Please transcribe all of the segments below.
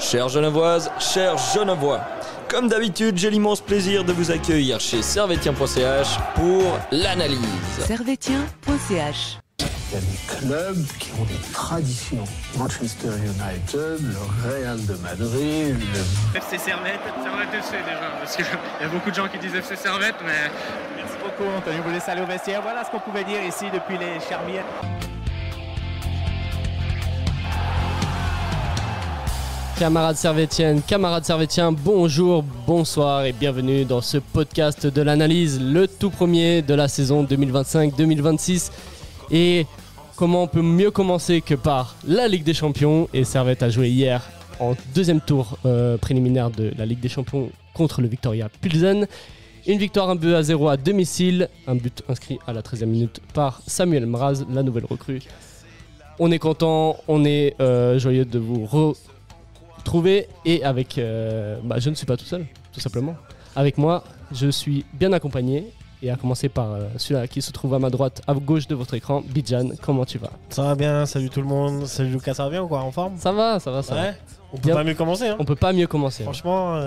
Chères Genevoises, chers Genevois, comme d'habitude, j'ai l'immense plaisir de vous accueillir chez Servetien.ch pour l'analyse. Servetien.ch. Il y a des clubs qui ont des traditions. Manchester United, le Real de Madrid, le... FC Servette FC déjà, parce qu'il y a beaucoup de gens qui disent FC Servette, mais... Merci beaucoup Anthony, vous laissez aller au vestiaire. Voilà ce qu'on pouvait dire ici depuis les Charmières. Camarades servétiennes, camarades servétiens, bonjour, bonsoir et bienvenue dans ce podcast de l'analyse, le tout premier de la saison 2025-2026. Et comment on peut mieux commencer que par la Ligue des Champions. Et Servette a joué hier en deuxième tour préliminaire de la Ligue des Champions contre le Viktoria Plzen. Une victoire 1-0 à domicile, un but inscrit à la 13e minute par Samuel Mraz, la nouvelle recrue. On est content, on est joyeux de vous retrouver et avec... je ne suis pas tout seul, tout simplement. Avec moi, je suis bien accompagné. Et à commencer par celui-là qui se trouve à ma droite, à gauche de votre écran, Bidjan, comment tu vas? Ça va bien, salut tout le monde, salut Lucas, ça va bien ou quoi, en forme? Ça va. Ouais. On peut pas mieux commencer, hein. On peut pas mieux commencer. Franchement,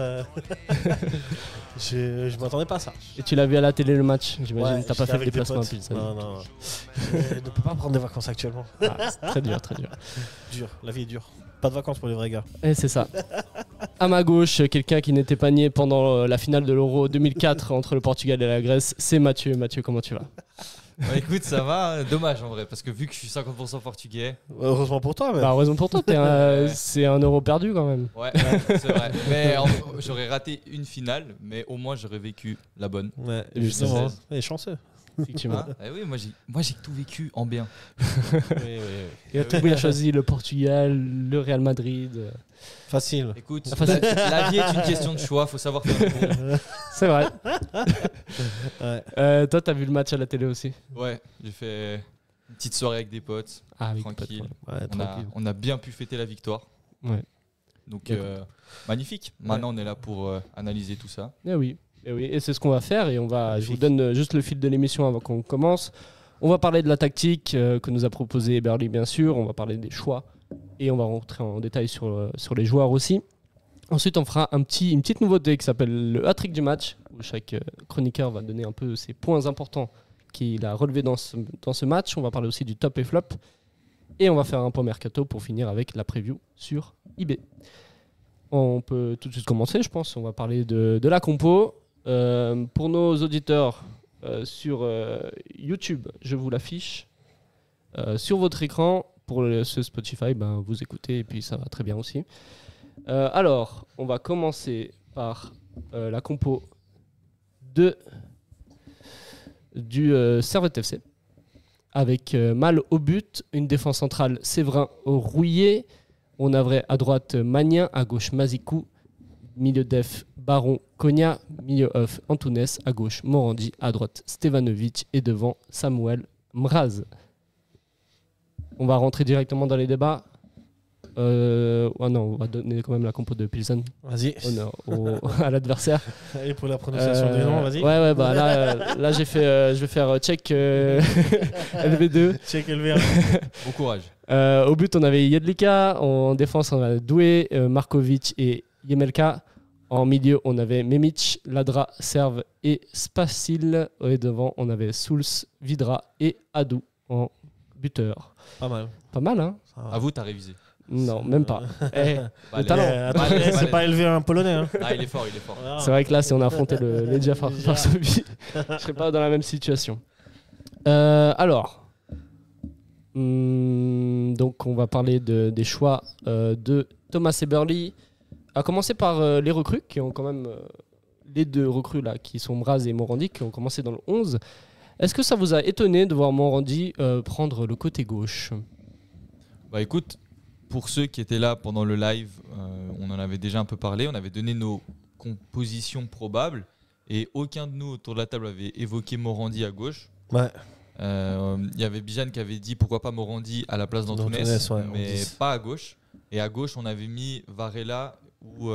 je m'attendais pas à ça. Et tu l'as vu à la télé le match, j'imagine, t'as pas fait le avec des déplacement à potes. Pilsen. Non. Je ne peux pas prendre des vacances actuellement. C'est très dur. Dur, la vie est dure. Pas de vacances pour les vrais gars. Et c'est ça. À ma gauche, quelqu'un qui n'était pas nié pendant la finale de l'Euro 2004 entre le Portugal et la Grèce, c'est Mathieu. Mathieu, comment tu vas? Bah écoute, ça va, dommage en vrai, parce que vu que je suis 50% portugais. Heureusement pour toi, mais. Bah, heureusement pour toi, c'est un euro perdu quand même. Ouais, c'est vrai. Mais j'aurais raté une finale, mais au moins j'aurais vécu la bonne. Ouais, justement. Et chanceux. Effectivement. Oui, moi j'ai tout vécu en bien. Oui. Il a tout bien choisi, le Portugal, le Real Madrid. Facile. Écoute, la vie est une question de choix, faut savoir faire le bon. C'est vrai. Ouais. Toi, t'as vu le match à la télé aussi? Ouais, j'ai fait une petite soirée avec des potes, tranquille. Tranquille. On a bien pu fêter la victoire. Ouais. Donc magnifique. Maintenant on est là pour analyser tout ça. Eh oui, et c'est ce qu'on va faire. Et je vous donne juste le fil de l'émission avant qu'on commence. On va parler de la tactique que nous a proposé Eberly, bien sûr. On va parler des choix et on va rentrer en détail sur les joueurs aussi. Ensuite, on fera une petite nouveauté qui s'appelle le hat-trick du match, où chaque chroniqueur va donner un peu ses points importants qu'il a relevés dans ce match. On va parler aussi du top et flop. Et on va faire un point mercato pour finir avec la preview sur eBay. On peut tout de suite commencer, je pense. On va parler de la compo. Pour nos auditeurs sur YouTube, je vous l'affiche sur votre écran. Pour ce Spotify, vous écoutez et puis ça va très bien aussi. Alors, on va commencer par la compo du Servette FC. Avec Mal au but, une défense centrale Séverin Rouillé. On avait à droite Magnin, à gauche Mazikou, milieu def Baron Konya, milieu off Antunes, à gauche Morandi, à droite Stevanovic et devant Samuel Mraz. On va rentrer directement dans les débats. On va donner quand même la compo de Pilsen. Vas-y. Honneur à l'adversaire. Allez, pour la prononciation des noms, vas-y. Ouais, là je vais faire check LV2. Check LV1. Bon courage. Au but, on avait Jedlika. En défense, on avait Doué, Markovic et Jemelka. En milieu, on avait Memic, Ladra, Serve et Spasil. Et devant, on avait Souls, Vidra et Adou en buteur. Pas mal, hein. À vous, t'as révisé. Non, même pas. Le talent. C'est pas LV1 polonais, hein. Ah, il est fort. C'est vrai que là, si on affrontait le Legia Varsovie, je serais pas dans la même situation. Alors, donc on va parler des choix de Thomas Eberly. À commencer par les recrues qui ont quand même les deux recrues là qui sont Mraz et Morandi qui ont commencé dans le 11. Est-ce que ça vous a étonné de voir Morandi prendre le côté gauche? Bah écoute, pour ceux qui étaient là pendant le live, on en avait déjà un peu parlé, on avait donné nos compositions probables et aucun de nous autour de la table avait évoqué Morandi à gauche. Ouais. Il y avait Bijan qui avait dit pourquoi pas Morandi à la place d'Antunes, mais pas à gauche. Et à gauche, on avait mis Varela ou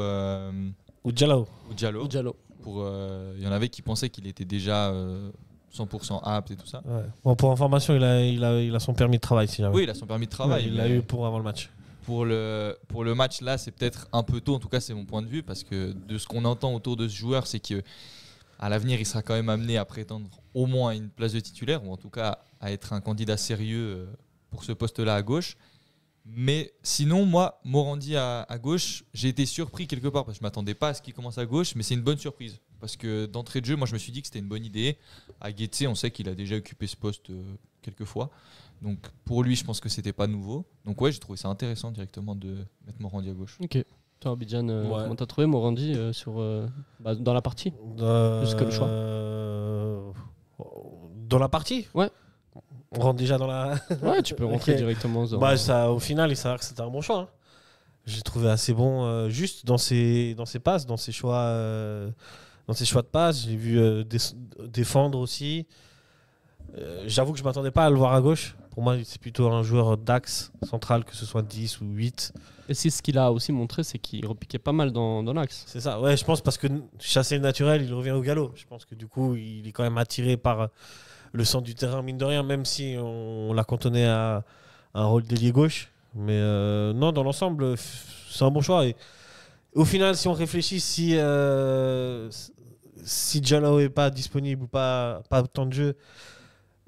Diallo. Il y en avait qui pensaient qu'il était déjà 100% apte et tout ça. Ouais. Bon, pour information, il a son permis de travail. Si jamais. Oui, il a son permis de travail. Ouais, il l'a eu pour avant le match. pour le match là, c'est peut-être un peu tôt, en tout cas c'est mon point de vue, parce que de ce qu'on entend autour de ce joueur, c'est que à l'avenir, il sera quand même amené à prétendre au moins à une place de titulaire, ou en tout cas à être un candidat sérieux pour ce poste-là à gauche. Mais sinon, moi, Morandi à gauche, j'ai été surpris quelque part, parce que je ne m'attendais pas à ce qu'il commence à gauche, mais c'est une bonne surprise. Parce que d'entrée de jeu, moi je me suis dit que c'était une bonne idée. À Guetze, on sait qu'il a déjà occupé ce poste quelques fois. Donc pour lui, je pense que c'était pas nouveau. Donc ouais, j'ai trouvé ça intéressant directement de mettre Morandi à gauche. Ok. Toi, Abidjan, comment t'as trouvé Morandi dans la partie Juste comme choix. Dans la partie ? Ouais. On rentre déjà dans la. Ouais, tu peux rentrer directement. Ça, au final, il s'avère que c'était un bon choix. Hein. J'ai trouvé assez bon, juste dans ses passes, dans ses choix de passes. J'ai vu défendre aussi. J'avoue que je ne m'attendais pas à le voir à gauche. Pour moi, c'est plutôt un joueur d'axe central, que ce soit 10 ou 8. Et c'est ce qu'il a aussi montré, c'est qu'il repiquait pas mal dans l'axe. C'est ça, ouais, je pense, parce que chasser le naturel, il revient au galop. Je pense que du coup, il est quand même attiré par le centre du terrain, mine de rien, même si on l'a cantonné à un rôle d'ailier gauche. Mais non, dans l'ensemble, c'est un bon choix. Et au final, si on réfléchit, si Jalao n'est pas disponible ou pas autant de jeu,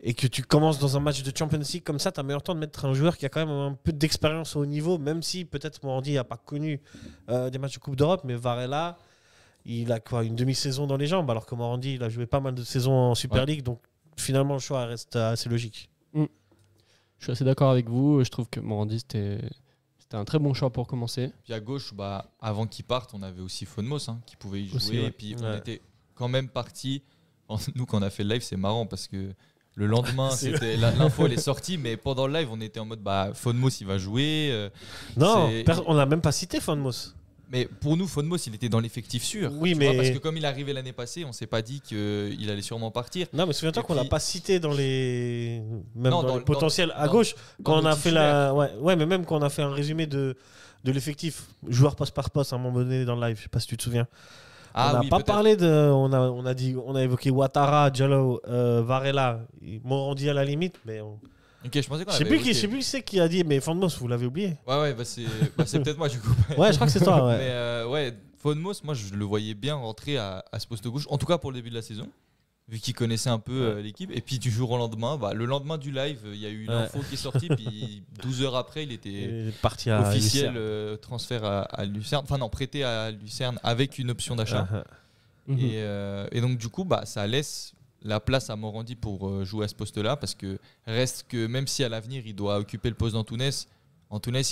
et que tu commences dans un match de Champions League comme ça, tu as meilleur temps de mettre un joueur qui a quand même un peu d'expérience au haut niveau, même si peut-être Morandi n'a pas connu des matchs de Coupe d'Europe, mais Varela, il a quoi, une demi-saison dans les jambes, alors que Morandi, il a joué pas mal de saisons en Super League, donc finalement le choix reste assez logique. Je suis assez d'accord avec vous, je trouve que Morandi c'était un très bon choix pour commencer. Puis à gauche, avant qu'il parte, on avait aussi Fonmos qui pouvait y jouer, aussi, et puis on était quand même parti. Nous, quand on a fait le live, c'est marrant parce que le lendemain, l'info elle est sortie, mais pendant le live, on était en mode Fonmos il va jouer. Non, on n'a même pas cité Fonmos. Mais pour nous, Fonmos il était dans l'effectif sûr. Oui, mais parce que comme il est arrivé l'année passée, on s'est pas dit qu'il allait sûrement partir. Non, mais souviens-toi qu'on l'a pas cité dans les potentiels à gauche quand on a fait mais même quand on a fait un résumé de l'effectif joueur poste par poste à un moment donné dans le live, je sais pas si tu te souviens. On n'a pas parlé de. On a évoqué Ouattara, Jalao, Varela, Morandi à la limite, mais. Ok, je pensais qu'on je sais plus qui c'est qui a dit, mais Fonmos, vous l'avez oublié. Ouais, c'est peut-être moi du coup. Ouais, je crois que c'est toi. Ouais. Mais Fonmos, moi je le voyais bien rentrer à ce poste gauche, en tout cas pour le début de la saison, vu qu'il connaissait un peu l'équipe. Et puis du jour au lendemain, le lendemain du live, il y a eu l'info qui est sortie, puis 12 heures après, il était parti à officiel transfert à Lucerne, enfin non, prêté à Lucerne avec une option d'achat. Et donc du coup, ça laisse la place à Morandi pour jouer à ce poste-là, parce que reste que même si à l'avenir il doit occuper le poste d'Antunes,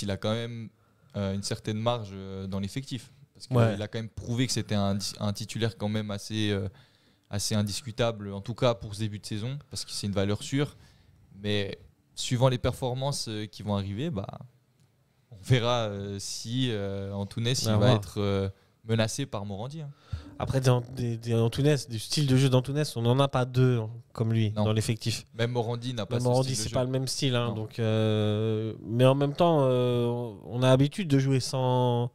il a quand même une certaine marge dans l'effectif, parce qu'il a quand même prouvé que c'était un titulaire quand même assez indiscutable, en tout cas pour ce début de saison, parce que c'est une valeur sûre. Mais suivant les performances qui vont arriver, on verra si Antunes va être menacé par Morandi. Après, Antunes, du style de jeu d'Antunes, on n'en a pas deux comme lui dans l'effectif. Même Morandi n'a pas ce style Morandi, c'est pas le même style. Donc, mais en même temps, on a l'habitude de jouer sans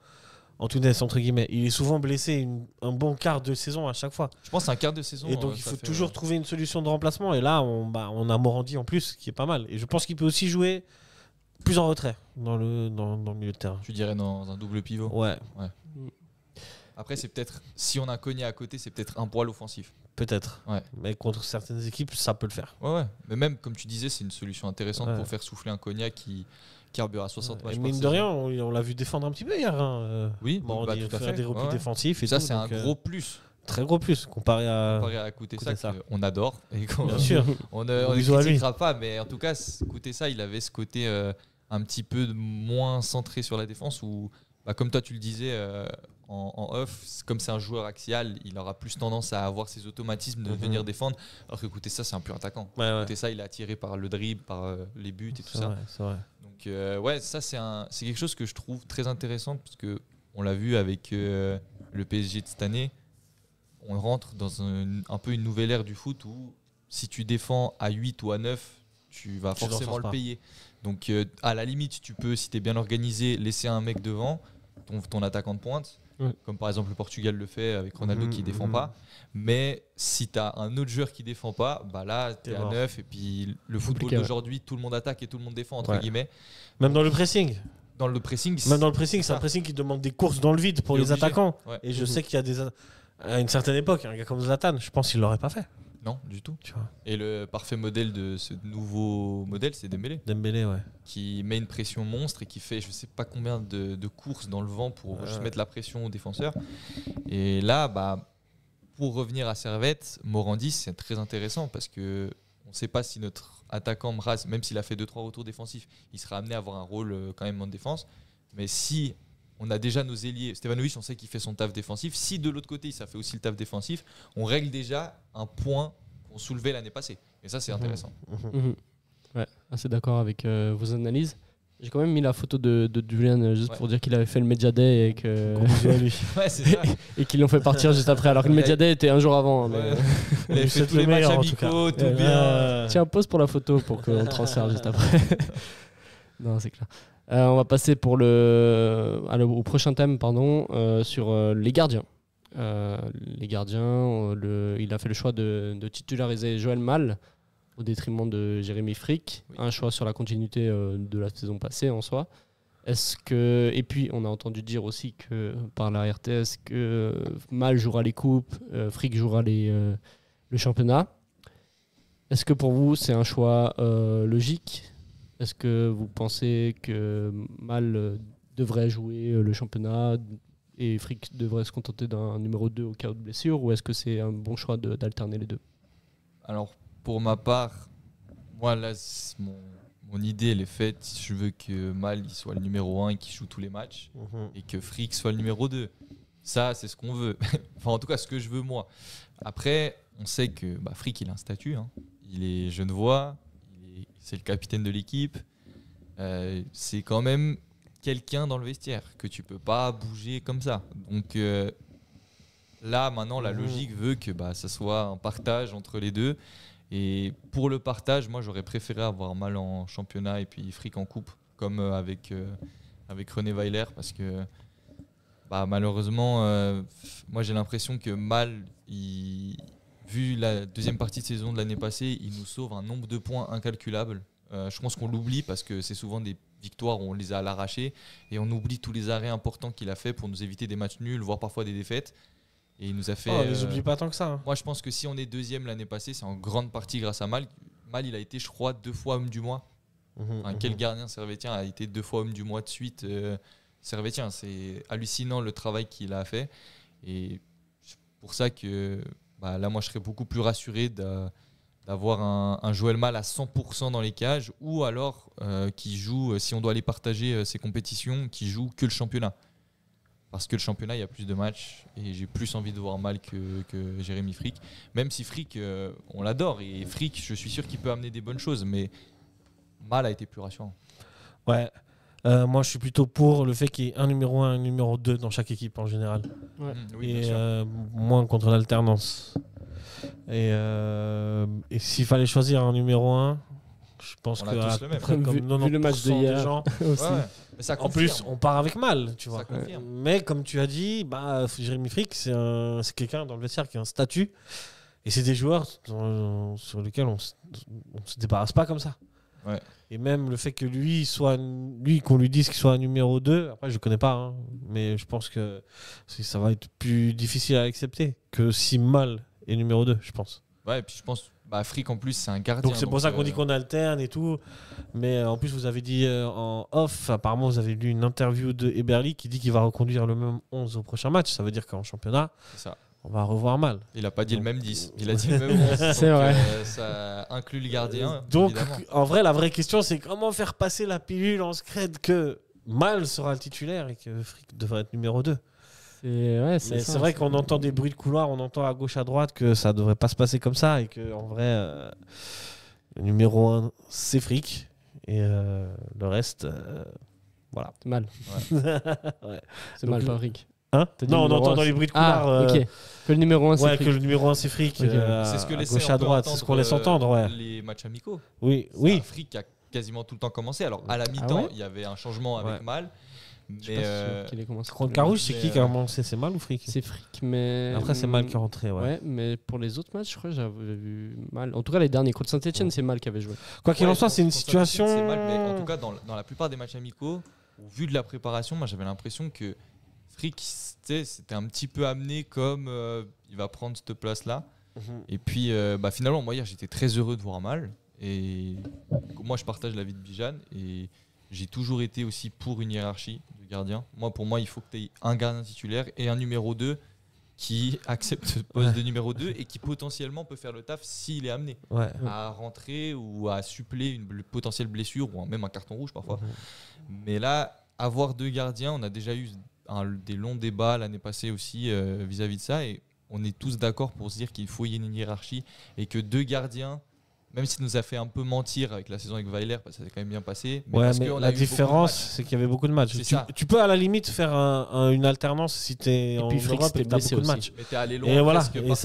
Antunes, entre guillemets. Il est souvent blessé un bon quart de saison à chaque fois. Je pense que c'est un quart de saison. Et donc, il faut toujours trouver une solution de remplacement. Et là, on a Morandi en plus, qui est pas mal. Et je pense qu'il peut aussi jouer plus en retrait dans le milieu de terrain. Tu dirais dans un double pivot. Ouais. Après, c'est peut-être, si on a Konya à côté, c'est peut-être un poil offensif. Peut-être. Ouais. Mais contre certaines équipes, ça peut le faire. Ouais. Mais même, comme tu disais, c'est une solution intéressante pour faire souffler un Konya qui carbure à 60 matchs. Mine de rien, on l'a vu défendre un petit peu hier. Oui, tout à fait. Des replis défensifs. Et ça, tout, c'est un gros plus. Très gros plus comparé à Kutesa, on adore. Et bien sûr. On ne critiquera pas, mais en tout cas, Kutesa, il avait ce côté un petit peu moins centré sur la défense où, comme toi tu le disais en off, comme c'est un joueur axial, il aura plus tendance à avoir ses automatismes de venir défendre, alors que Kutesa, c'est un pur attaquant. Kutesa, il est attiré par le dribble, par les buts et tout ça. C'est vrai. Donc ça c'est quelque chose que je trouve très intéressant, parce que on l'a vu avec le PSG de cette année. On rentre dans un peu une nouvelle ère du foot où si tu défends à 8 ou à 9, tu vas forcément le payer. Donc à la limite, tu peux, si tu es bien organisé, laisser un mec devant, ton attaquant de pointe, comme par exemple le Portugal le fait avec Ronaldo qui ne défend pas. Mais si tu as un autre joueur qui ne défend pas, là tu es à 9, et puis le football d'aujourd'hui, tout le monde attaque et tout le monde défend, entre guillemets. Même dans le pressing. dans le pressing. Même dans le pressing, c'est un ça. pressing qui demande des courses dans le vide pour Il est les obligé. attaquants. Ouais. Et je sais qu'il y a à une certaine époque, un gars comme Zlatan, je pense qu'il l'aurait pas fait. Non, du tout. Tu vois. Et le parfait modèle de ce nouveau modèle, c'est Dembélé, Dembélé, ouais. qui met une pression monstre et qui fait je sais pas combien de courses dans le vent pour juste mettre la pression aux défenseurs. Et là, pour revenir à Servette, Morandi, c'est très intéressant parce que on ne sait pas si notre attaquant Mraz, même s'il a fait 2-3 retours défensifs, il sera amené à avoir un rôle quand même en défense. Mais si on a déjà nos ailiers, Stevanovic, on sait qu'il fait son taf défensif. Si de l'autre côté, ça fait aussi le taf défensif, on règle déjà un point qu'on soulevait l'année passée. Et ça, c'est intéressant. Ouais, assez d'accord avec vos analyses. J'ai quand même mis la photo de Julian juste pour dire qu'il avait fait le Media Day Ouais, c'est ça. et qu'ils l'ont fait partir juste après. Alors que le Media Day était un jour avant. Hein, mais... Ouais. Il avait fait C'est tous les le matchs meilleur, en tout cas. amicaux, tout bien. Tiens, pause pour la photo pour qu'on transfère juste après. Non, c'est clair. On va passer au prochain thème, sur les gardiens. Les gardiens, il a fait le choix de titulariser Joël Mal au détriment de Jérémy Frick. Oui. Un choix sur la continuité de la saison passée en soi. Et puis, on a entendu dire aussi que par la RTS que Mal jouera les coupes, Frick jouera le championnat. Est-ce que pour vous, c'est un choix logique ? Est-ce que vous pensez que Mal devrait jouer le championnat et Frick devrait se contenter d'un numéro 2 au cas de blessure, ou est-ce que c'est un bon choix d'alterner les deux ? Alors, pour ma part, moi, là, mon idée, elle est faite. Je veux que Mal il soit le numéro 1 et qu'il joue tous les matchs, et que Frick soit le numéro 2. Ça, c'est ce qu'on veut. Enfin, en tout cas, ce que je veux, moi. Après, on sait que Frick, il a un statut. Hein. Il est genevois, c'est le capitaine de l'équipe. C'est quand même quelqu'un dans le vestiaire que tu peux pas bouger comme ça. Donc là, maintenant, la logique veut que ça soit un partage entre les deux. Et pour le partage, moi, j'aurais préféré avoir Mal en championnat et puis Frick en coupe, comme avec René Weiler, parce que malheureusement, moi, j'ai l'impression que Mal, vu la deuxième partie de saison de l'année passée, il nous sauve un nombre de points incalculable. Je pense qu'on l'oublie parce que c'est souvent des victoires où on les a à l'arraché et on oublie tous les arrêts importants qu'il a fait pour nous éviter des matchs nuls, voire parfois des défaites. Et il nous a fait. On les oublie pas tant que ça. Hein. Moi, je pense que si on est deuxième l'année passée, c'est en grande partie grâce à Mal. Mal, il a été, je crois, 2 fois homme du mois. Quel gardien servétien a été 2 fois homme du mois de suite servétien. C'est hallucinant le travail qu'il a fait. Et c'est pour ça que là, moi, je serais beaucoup plus rassuré d'avoir un Joël Mal à 100% dans les cages, ou alors qui joue, si on doit aller partager ses compétitions, qui joue que le championnat. Parce que le championnat, il y a plus de matchs et j'ai plus envie de voir Mal que Jérémy Frick. Même si Frick, on l'adore, et Frick, je suis sûr qu'il peut amener des bonnes choses, mais Mal a été plus rassurant. Ouais. Moi, je suis plutôt pour le fait qu'il y ait un numéro 1 et un numéro 2 dans chaque équipe en général. Ouais. Oui, Et bien sûr. moins contre l'alternance. Et s'il fallait choisir un numéro 1, je pense On que a tous le même. Vu le match de hier. des gens, aussi. Ouais. Mais ça en plus, on part avec Mal, tu vois. Ça confirme. Mais comme tu as dit, Jérémy Frick, c'est quelqu'un dans le vestiaire qui a un statut. Et c'est des joueurs sur lesquels on ne se débarrasse pas comme ça. Ouais. Et même le fait que qu'on lui dise qu'il soit un numéro 2, après je ne connais pas, hein, mais je pense que ça va être plus difficile à accepter que si Mal est numéro 2, je pense. Ouais, et puis je pense, Frick en plus, c'est un gardien. Donc c'est pour ça qu'on dit qu'on alterne et tout. Mais en plus, vous avez dit en off, apparemment, vous avez lu une interview de Eberly qui dit qu'il va reconduire le même 11 au prochain match. Ça veut dire qu'en championnat, C'est ça. on va revoir Mal. Il n'a pas dit le même 10, il a dit le même 11. C'est vrai. Ça inclut le gardien. Donc, évidemment. en vrai, la vraie question, c'est comment faire passer la pilule en scred que Mal sera le titulaire et que Frick devrait être numéro 2. Mais C'est vrai qu'on entend des bruits de couloir, on entend à gauche, à droite que ça devrait pas se passer comme ça et que en vrai, le numéro 1, c'est Frick et le reste, voilà. C'est Mal. Ouais. C'est Donc, Mal, pas Frick. Hein T'as dit Non, on numéro entend un, dans les bruits de couloir. Ah, ok. Que le numéro 1, c'est Ouais, Frick. que le numéro 1, c'est Frick. Ok. C'est ce que à laissait gauche, un à peu droite, c'est ce qu'on laisse entendre. Ouais. Les matchs amicaux. Oui, C'est oui. un Frick qui a quasiment tout le temps commencé. Alors, à la mi-temps, ouais il y avait un changement avec Ouais. Mal. Je suis Mais pas sûr qu'il ait commencé. Contre Carouge, c'est Mais, qui qui a commencé? C'est Mal ou Frick? C'est Frick, mais. Après, c'est Mal qui est rentré. Ouais. Ouais, mais pour les autres matchs, je crois que j'avais vu Mal. En tout cas, les derniers contre Saint-Etienne, c'est Mal qui avait joué. Quoi qu'il en soit, c'est une contre Saint-Etienne, situation. c'est Mal, mais en tout cas, dans la plupart des matchs amicaux, au vu de la préparation, moi j'avais l'impression que Frick, c'était un petit peu amené comme il va prendre cette place-là. Et puis finalement, moi hier, j'étais très heureux de voir Mal. Et moi, je partage l'avis de Bijan. Et j'ai toujours été aussi pour une hiérarchie de gardien. Pour moi, il faut que tu aies un gardien titulaire et un numéro 2 qui accepte ce poste de numéro 2 et qui potentiellement peut faire le taf s'il est amené à rentrer ou à suppléer une potentielle blessure ou même un carton rouge parfois. Mais là, avoir 2 gardiens, on a déjà eu des longs débats l'année passée aussi vis-à-vis de ça, et on est tous d'accord pour se dire qu'il faut y ait une hiérarchie et que 2 gardiens, même s'il nous a fait un peu mentir avec la saison avec Weiler, parce que ça s'est quand même bien passé. Mais la différence, c'est qu'il y avait beaucoup de matchs. Tu peux à la limite faire une alternance si tu es en Europe et que tu as beaucoup de matchs. Mais t'es allé loin. Et voilà, et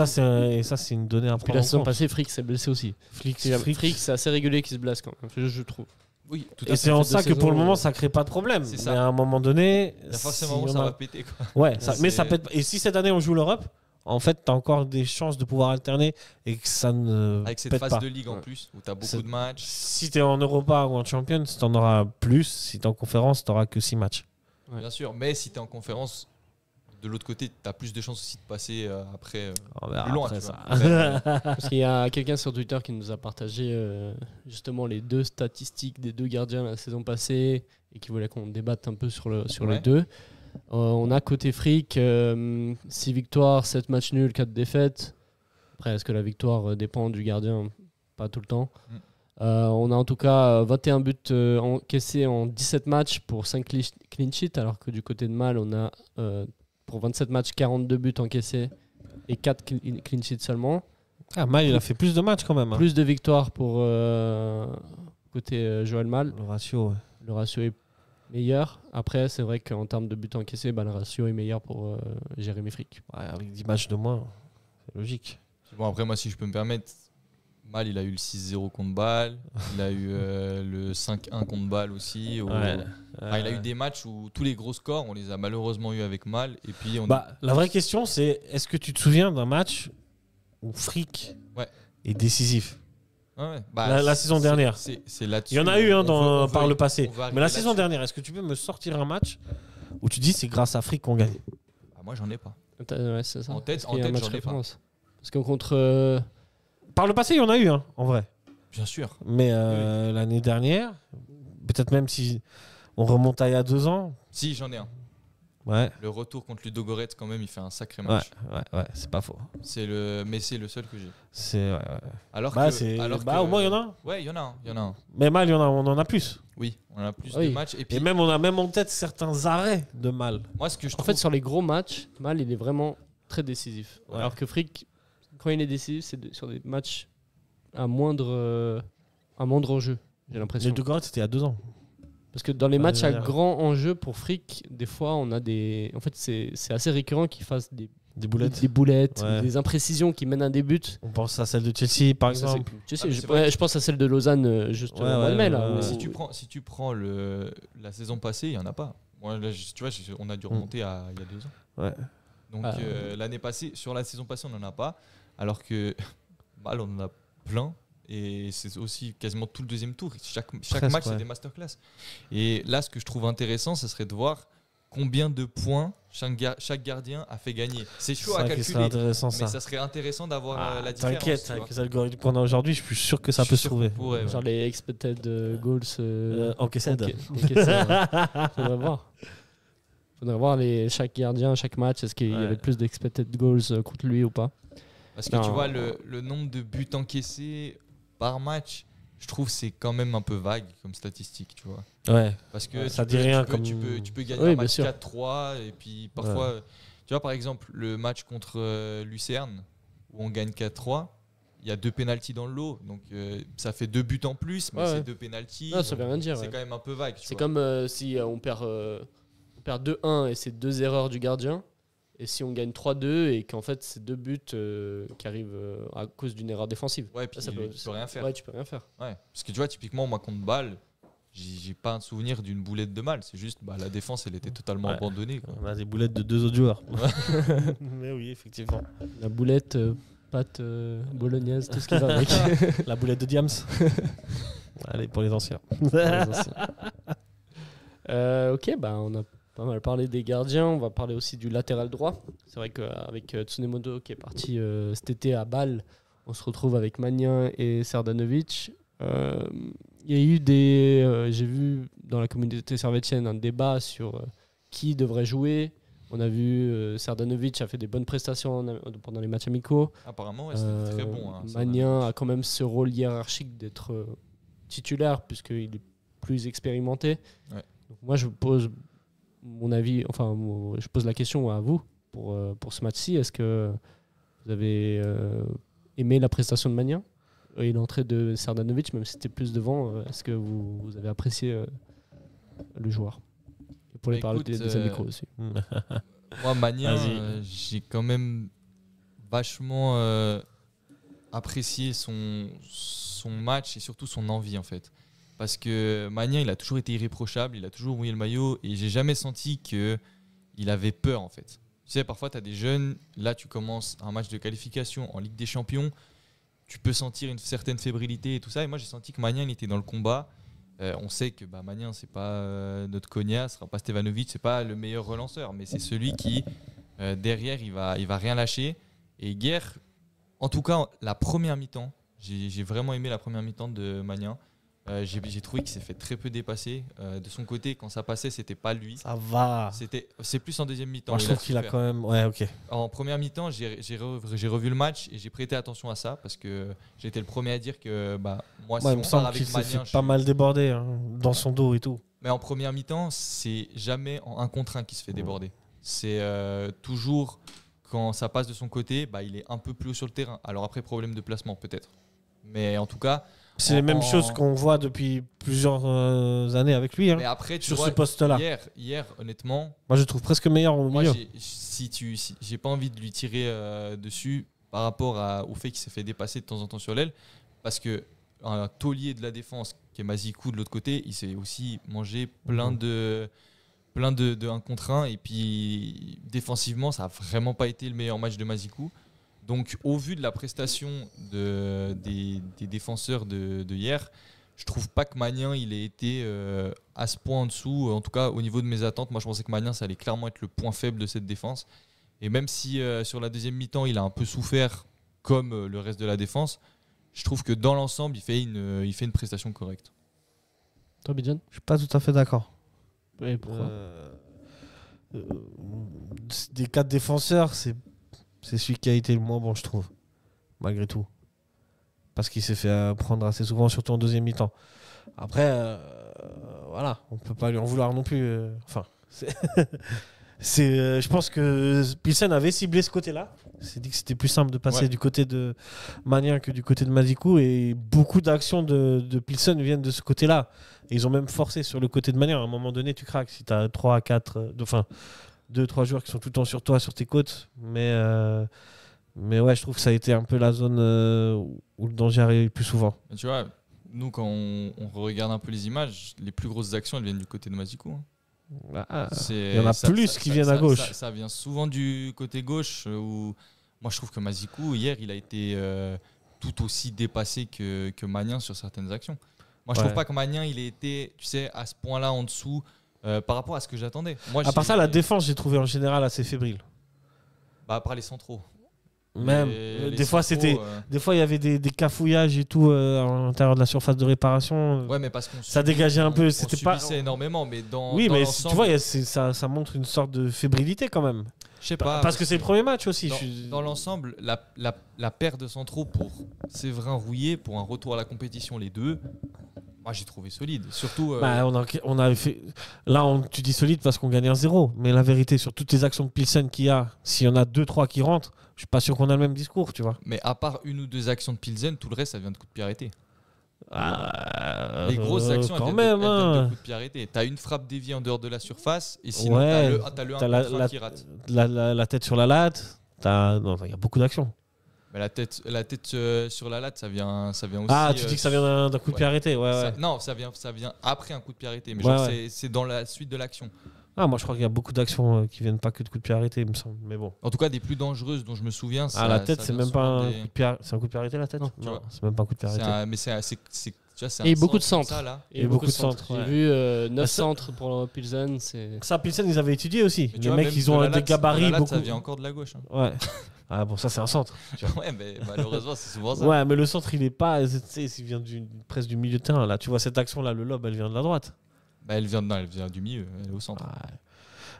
ça c'est une donnée importante. Puis la saison passée, Frick s'est blessé aussi. Frick, c'est assez régulier qu'il se blesse quand même, je trouve. Oui, tout à et fait. c'est en ça que pour le moment ça crée pas de problème. C'est mais ça. à un moment donné, il y a forcément ça va péter quoi. Ouais, mais ça pète. Et si cette année on joue l'Europe, en fait, tu as encore des chances de pouvoir alterner et que ça ne avec cette pète phase pas. de ligue en plus où tu as beaucoup de matchs. Si tu es en Europa ou en Champions, tu en auras plus. Si tu es en conférence, tu n'auras que 6 matchs. Bien sûr, mais si tu es en conférence, de l'autre côté, tu as plus de chances aussi de passer après plus loin. Après ça. Parce qu'il y a quelqu'un sur Twitter qui nous a partagé justement les 2 statistiques des 2 gardiens la saison passée et qui voulait qu'on débatte un peu sur les 2. On a côté Frick 6 victoires, 7 matchs nuls, 4 défaites. Après, est-ce que la victoire dépend du gardien? Pas tout le temps. On a en tout cas 21 buts encaissés en 17 matchs pour 5 clean sheets, alors que du côté de Mal, on a pour 27 matchs 42 buts encaissés et 4 clean sheets seulement. Mal, il a fait plus de matchs quand même. Plus de victoires pour côté Joël Mal. Le ratio est meilleur. Après, c'est vrai qu'en termes de buts encaissés, le ratio est meilleur pour Jérémy Frick. Avec 10 matchs de moins, c'est logique. Bon, après, moi, si je peux me permettre, Mal, il a eu le 6-0 contre Bâle. Il a eu le 5-1 contre Bâle aussi. Il a eu des matchs où tous les gros scores, on les a malheureusement eu avec Mal. Et puis la vraie question, c'est est-ce que tu te souviens d'un match où Frick est décisif? La saison dernière. C'est là-dessus. Il y en a eu par le passé. Mais la saison dernière, est-ce que tu peux me sortir un match où tu dis c'est grâce à Frick qu'on gagne? Moi, j'en ai pas. C'est ça. En tête, j'en ai pas. Parce que contre. Par le passé, il y en a eu, en vrai. Bien sûr. Mais l'année dernière, peut-être même si on remonte à il y a 2 ans. Si, j'en ai un. Ouais. Le retour contre Ludogorets, quand même, il fait un sacré match. Ouais, c'est pas faux. Mais c'est le seul que j'ai. C'est Alors au moins il y en a un. Ouais, il y en a un. Mais Mal, on en a plus. Oui, on en a plus de matchs. Et même on a même en tête certains arrêts de Mal. Moi, ce que je trouve... En fait, sur les gros matchs, Mal, il est vraiment très décisif. Alors que Frick, quand il est décisif, c'est sur des matchs à moindre enjeu, j'ai l'impression. Les Ludogorets, c'était il y a 2 ans. Parce que dans les matchs à grand enjeu pour Frick, des fois, on a des. En fait, c'est assez récurrent qu'il fasse des boulettes, des imprécisions qui mènent à des buts. On pense à celle de Chelsea, par exemple. Je pense à celle de Lausanne, juste au mois de mai. Si tu prends la saison passée, il n'y en a pas. Moi, là, tu vois, on a dû remonter à il y a 2 ans. Ouais. Donc, l'année passée, sur la saison passée, on n'en a pas. Alors que Mal, on en a plein. Et c'est aussi quasiment tout le deuxième tour. Chaque match, c'est des masterclass. Et là, ce que je trouve intéressant, ce serait de voir combien de points chaque gardien a fait gagner. C'est chaud à calculer, mais ça serait intéressant d'avoir la différence. T'inquiète, avec les algorithmes qu'on a aujourd'hui, je suis sûr que ça peut se trouver. Genre les expected goals encaissés. Faudrait voir. Faudrait voir chaque gardien, chaque match, est-ce qu'il y avait plus d'expected goals contre lui ou pas. Parce que tu vois, le nombre de buts encaissés par match, je trouve que c'est quand même un peu vague comme statistique, tu vois. Ouais. Parce que ça dit rien comme tu peux gagner un match 4-3 et puis parfois tu vois, par exemple le match contre Lucerne où on gagne 4-3, il y a 2 pénaltys dans le lot, donc ça fait 2 buts en plus, mais c'est 2 pénaltys. Ça veut rien dire. C'est quand même un peu vague. C'est comme si on perd 2-1 et c'est 2 erreurs du gardien. Et si on gagne 3-2 et qu'en fait c'est 2 buts qui arrivent à cause d'une erreur défensive. Ouais, puis tu peux rien faire. Ouais, tu peux rien faire. Ouais, parce que tu vois, typiquement, moi contre Bâle, j'ai pas un souvenir d'une boulette de Mal. C'est juste la défense, elle était totalement abandonnée. Quoi. On a des boulettes de 2 autres joueurs. Mais oui, effectivement. La boulette, pâte bolognaise, tout ce qui va avec. La boulette de Diams. Allez, pour les anciens. Ok, on a pas mal parlé des gardiens. On va parler aussi du latéral droit. C'est vrai qu'avec Tsunemoto qui est parti cet été à Bâle, on se retrouve avec Magnin et Serdanovic. Il y a eu j'ai vu dans la communauté servétienne un débat sur qui devrait jouer. On a vu Serdanovic a fait des bonnes prestations pendant les matchs amicaux. Apparemment, c'était très bon. Magnin a quand même ce rôle hiérarchique d'être titulaire puisqu'il est plus expérimenté. Ouais. Donc moi, je pose mon avis, je pose la question à vous pour ce match-ci. Est-ce que vous avez aimé la prestation de Magnin et l'entrée de Serdanovic, même si c'était plus devant? Est-ce que vous avez apprécié le joueur? Et pour les parler des amicaux aussi. Moi, Magnin, j'ai quand même vachement apprécié son match et surtout son envie en fait. Parce que Magnin, il a toujours été irréprochable, il a toujours mouillé le maillot et j'ai jamais senti qu'il avait peur en fait. Tu sais, parfois tu as des jeunes, là tu commences un match de qualification en Ligue des Champions, tu peux sentir une certaine fébrilité et tout ça. Et moi j'ai senti que Magnin, il était dans le combat. On sait que Magnin, c'est pas notre Konya, ce sera pas Stevanovic, c'est pas le meilleur relanceur, mais c'est celui qui, derrière, il va rien lâcher. Et Guerre, en tout cas, la première mi-temps, j'ai vraiment aimé la première mi-temps de Magnin. J'ai trouvé qu'il s'est fait très peu dépasser. De son côté, quand ça passait, c'était pas lui. Ça va. C'est plus en deuxième mi-temps. Moi, je trouve qu'il a quand même. Ouais, ok. En première mi-temps, j'ai revu le match et j'ai prêté attention à ça parce que j'ai été le premier à dire que moi, si Il on me part semble avec qu'il s'est Magnin, fait pas mal déborder dans son dos et tout. Mais en première mi-temps, c'est jamais en 1 contre 1 qui se fait déborder. C'est toujours quand ça passe de son côté, il est un peu plus haut sur le terrain. Alors après, problème de placement peut-être. Mais en tout cas. C'est les mêmes choses qu'on voit depuis plusieurs années avec lui. Mais après, sur ce poste-là. Hier, honnêtement. Moi, je trouve presque meilleur au milieu. J'ai pas envie de lui tirer dessus par rapport au fait qu'il s'est fait dépasser de temps en temps sur l'aile. Parce que un taulier de la défense, qui est Mazikou de l'autre côté, il s'est aussi mangé plein de 1 contre 1. Et puis, défensivement, ça n'a vraiment pas été le meilleur match de Mazikou. Donc, au vu de la prestation des défenseurs de hier, je trouve pas que Magnin il ait été à ce point en dessous. En tout cas, au niveau de mes attentes, moi je pensais que Magnin ça allait clairement être le point faible de cette défense. Et même si sur la deuxième mi-temps il a un peu souffert comme le reste de la défense, je trouve que dans l'ensemble il fait une prestation correcte. Toi, Bidjan? Je suis pas tout à fait d'accord. Et pourquoi? Des 4 défenseurs, c'est celui qui a été le moins bon, je trouve, malgré tout. Parce qu'il s'est fait prendre assez souvent, surtout en deuxième mi-temps. Après, voilà, on peut pas lui en vouloir non plus. Je pense que Pilsen avait ciblé ce côté-là. Il s'est dit que c'était plus simple de passer du côté de Magnin que du côté de Mazikou. Et beaucoup d'actions de Pilsen viennent de ce côté-là. Et ils ont même forcé sur le côté de Magnin. À un moment donné, tu craques si tu as 3 à 4... 2-3 joueurs qui sont tout le temps sur toi, sur tes côtes. Mais ouais, je trouve que ça a été un peu la zone où le danger arrive le plus souvent. Mais tu vois, nous, quand on regarde un peu les images, les plus grosses actions, elles viennent du côté de Mazikou. Il y en a plus qui viennent à gauche. Ça vient souvent du côté gauche. Où moi, je trouve que Mazikou, hier, il a été tout aussi dépassé que Magnin sur certaines actions. Moi, je trouve pas que Magnin, il ait été, tu sais, à ce point-là en dessous. Par rapport à ce que j'attendais. À part ça, la défense, j'ai trouvé en général assez fébrile. À part les centraux. Même. Des fois, il y avait des cafouillages et tout à l'intérieur de la surface de réparation. Ouais, mais parce qu'on ça dégageait un peu. C'était pas énormément, mais dans. Oui, dans mais l'ensemble... tu vois, ça montre une sorte de fébrilité quand même. Je sais pas. Parce que c'est le premier match aussi. Dans l'ensemble, la paire de centraux pour Séverin Rouillet, pour un retour à la compétition, les deux. Moi, j'ai trouvé solide. Surtout. On avait fait. Là, tu dis solide parce qu'on gagnait 1-0. Mais la vérité, sur toutes les actions de Pilsen qu'il y a, s'il y en a 2-3 qui rentrent, je suis pas sûr qu'on a le même discours, tu vois. Mais à part 1 ou 2 actions de Pilsen, tout le reste, ça vient de coups de pied arrêtés. Les grosses actions, elles viennent de coups de pied arrêtés. T'as une frappe déviée en dehors de la surface, et sinon, t'as le 1 contre 1 qui rate. La tête sur la latte. Non, il y a beaucoup d'actions. Mais la tête sur la latte, ça vient aussi. Ah, tu dis que ça vient d'un coup de pied arrêté, ouais. Non, ça vient après un coup de pied arrêté, mais c'est dans la suite de l'action. Ah, moi je crois qu'il y a beaucoup d'actions qui viennent pas que de coups de pied arrêté, il me semble. Mais bon. En tout cas, des plus dangereuses dont je me souviens. La tête, c'est même pas un coup de pied arrêté. C'est un coup de pied arrêté, la tête? Non, c'est même pas un coup de pied arrêté. Mais c'est Tu vois, c'est Et un beaucoup de centre comme centres. ça, là. Et beaucoup de centres, J'ai ouais. vu 9 ça- centres pour Pilsen. Ça, Pilsen, ils avaient étudié aussi. Mais tu Les vois, mecs, même ils de ont la des latte, gabarits de la latte, beaucoup. Ça vient encore de la gauche. Hein. Ouais. Ah bon, ça, c'est un centre. Ouais, mais malheureusement, c'est souvent ça. Ouais, mais le centre, il est pas. Tu sais, il vient presque du milieu de terrain. Là, tu vois, cette action-là, le lob, elle vient de la droite. Bah, elle vient du milieu, elle est au centre.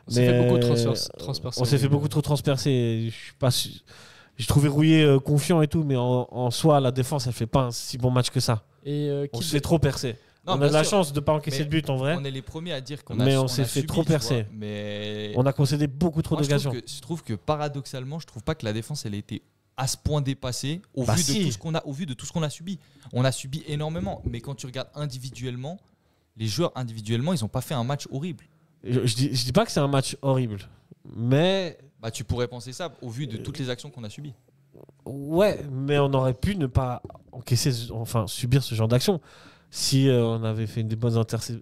On s'est fait beaucoup transpercer. On s'est fait beaucoup trop transpercer. Je suis pas je trouvais Rouillé confiant et tout, mais en soi, la défense, elle fait pas un si bon match que ça. Et On s'est trop percé. Non, On a bien de la sûr. chance de pas encaisser Mais de but en vrai. On est les premiers à dire qu'on Mais a on s'est a fait subi, trop tu vois. percer. Mais On a concédé beaucoup trop moi, d'occasions. je trouve que paradoxalement, je trouve pas que la défense elle a été à ce point dépassée au Bah vu si. de tout ce qu'on a, au vu de tout ce qu'on a subi. On a subi énormément, mais quand tu regardes individuellement, les joueurs individuellement, ils ont pas fait un match horrible. Je dis pas que c'est un match horrible, mais Bah, tu pourrais penser ça au vu de toutes les actions qu'on a subies. ouais, mais on aurait pu ne pas subir ce genre d'action si on avait fait des bonnes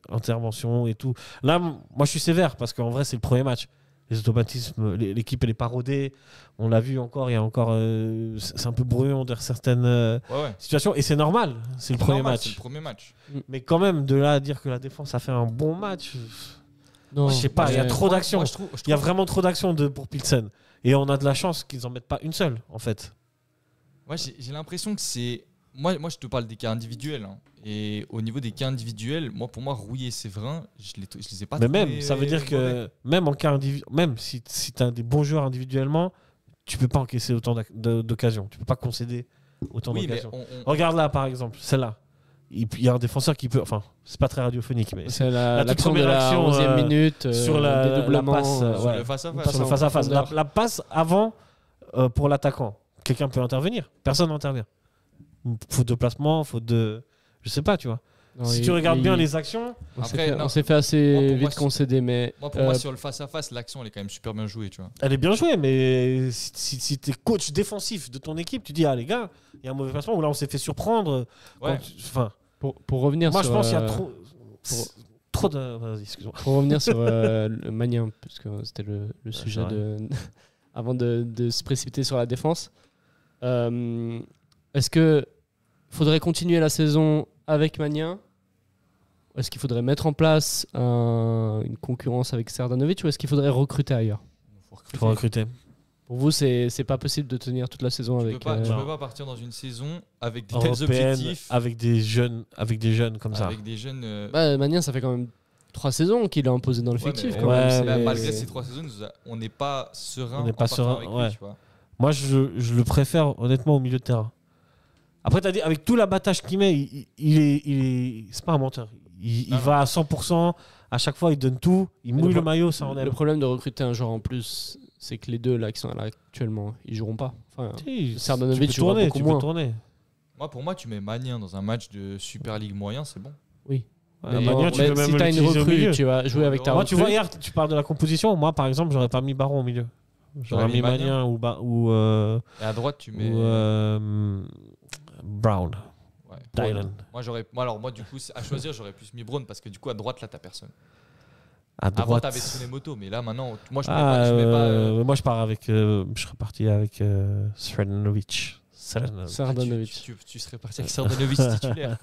interventions et tout. Là, moi, je suis sévère parce qu'en vrai, c'est le premier match. Les automatismes, l'équipe, elle est pas rodée. On l'a vu encore, il y a encore, c'est un peu brouillon dans certaines Ouais. situations et c'est normal. C'est le premier Normal, match. C'est le premier match. Mais quand même, de là à dire que la défense a fait un bon match, Non, je sais pas. Il y a trop d'actions. Moi, je trouve- Il y a vraiment trop d'actions pour Pilsen. Et on a de la chance qu'ils en mettent pas une seule, en fait. Ouais, j'ai l'impression que c'est. Moi, je te parle des cas individuels. Hein. Et au niveau des cas individuels, pour moi, Rouillé et Séverin, je les ai pas Mais trouvés même, ça veut dire mauvais. que même en cas même si tu as des bons joueurs individuellement, tu peux pas encaisser autant d'occasions. Tu peux pas concéder autant Oui, mais d'occasions. on- Regarde là, par exemple, celle-là. Il y a un défenseur qui peut. Enfin, c'est pas très radiophonique, mais c'est la toute l'action de première la action, 11e minute. sur la dédoublement, passe, sur ouais. le face-à-face. Passe sur le en face-à-face. profondeur. La passe avant pour l'attaquant. Quelqu'un peut intervenir. Personne n'intervient. Faute de placement, faute de. Je sais pas, tu vois. Non, Si il- tu regardes il- bien les actions, On s'est Après, fait- non. on s'est fait assez Moi, pour moi, vite c'est- concéder, mais Moi, pour moi, sur le face-à-face, l'action, elle est quand même super bien jouée, tu vois. elle est bien jouée, mais si tu es coach défensif de ton équipe, tu dis, ah les gars, il y a un mauvais placement, ou là on s'est fait surprendre. Ouais. Enfin, pour revenir moi sur, je pense qu'il y a pour- trop de. Vas-y, excuse-moi. pour revenir sur le Magnin, parce que c'était le sujet c'est de avant de se précipiter sur la défense. Est-ce que faudrait continuer la saison avec Magnin? Est-ce qu'il faudrait mettre en place une concurrence avec Serdanovic, ou est-ce qu'il faudrait recruter ailleurs? Il faut recruter. Pour vous, c'est pas possible de tenir toute la saison Tu avec. peux pas partir dans une saison avec des tels Européenne, objectifs, avec des jeunes comme ça. avec des jeunes. Bah, Magnin, ça fait quand même 3 saisons qu'il a imposé dans le Ouais, fictif. mais- quand ouais, même. C'est- bah, mais- malgré ces 3 saisons, on n'est pas serein. On n'est en pas partant serein, avec ouais. lui, tu vois. Moi, je le préfère honnêtement au milieu de terrain. Après, t'as dit, avec tout l'abattage qu'il met, c'est pas un menteur. Il Non, va à 100%, à chaque fois, il donne tout, il Mais mouille le le maillot, ça en Le aime. problème de recruter un joueur en plus, c'est que les deux là qui sont là actuellement, ils joueront pas. Enfin, Si, Serdanovic tu peux jouera tourner, beaucoup tu moins. peux tourner. Pour moi, tu mets Magnin dans un match de Super League moyen, c'est bon. oui. Ouais, Mais Magnin, bon, tu mais peux même si t'as une l'utiliser au recrue, milieu. tu vas jouer avec ta Moi, recrue. tu vois, hier, tu parles de la composition. Moi, par exemple, j'aurais pas mis Baron au milieu. J'aurais mis Magnin ou Et à droite, tu mets. Brown. Ouais. Dylan. Moi, du coup, à choisir, j'aurais plus mis Brown parce que du coup, à droite, là, t'as personne. À Avant, droite. t'avais Tsunemoto, mais là, maintenant, moi, je mets pas. Moi, je pars avec. Je serais parti avec Serdanovic. Serdanovic. Tu serais parti avec Serdanovic titulaire.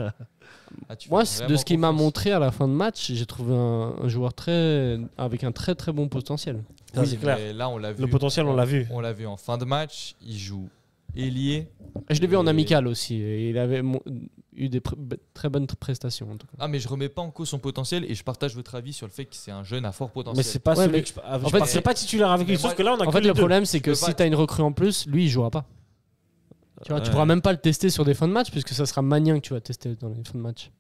Moi, de ce qu'il m'a montré à la fin de match, j'ai trouvé un joueur avec un très très bon potentiel. Ça, c'est clair. Mais là, on l'a vu. Le potentiel, on l'a vu. On l'a vu en fin de match. Il joue ailier. Je l'ai vu en Et- amical aussi. Et il avait eu des très bonnes prestations en tout cas. Ah, mais je remets pas en cause son potentiel et je partage votre avis sur le fait que c'est un jeune à fort potentiel. Mais c'est pas Ouais, celui mais- que je en fait, c'est pas titulaire avec lui. mais Sauf moi- que là, on a En que fait, les le deux. problème, c'est que peux pas- si tu as une recrue en plus, lui, il jouera pas. Tu vois, tu Ouais. pourras même pas le tester sur des fins de match, puisque ça sera Magnin que tu vas tester dans les fins de match.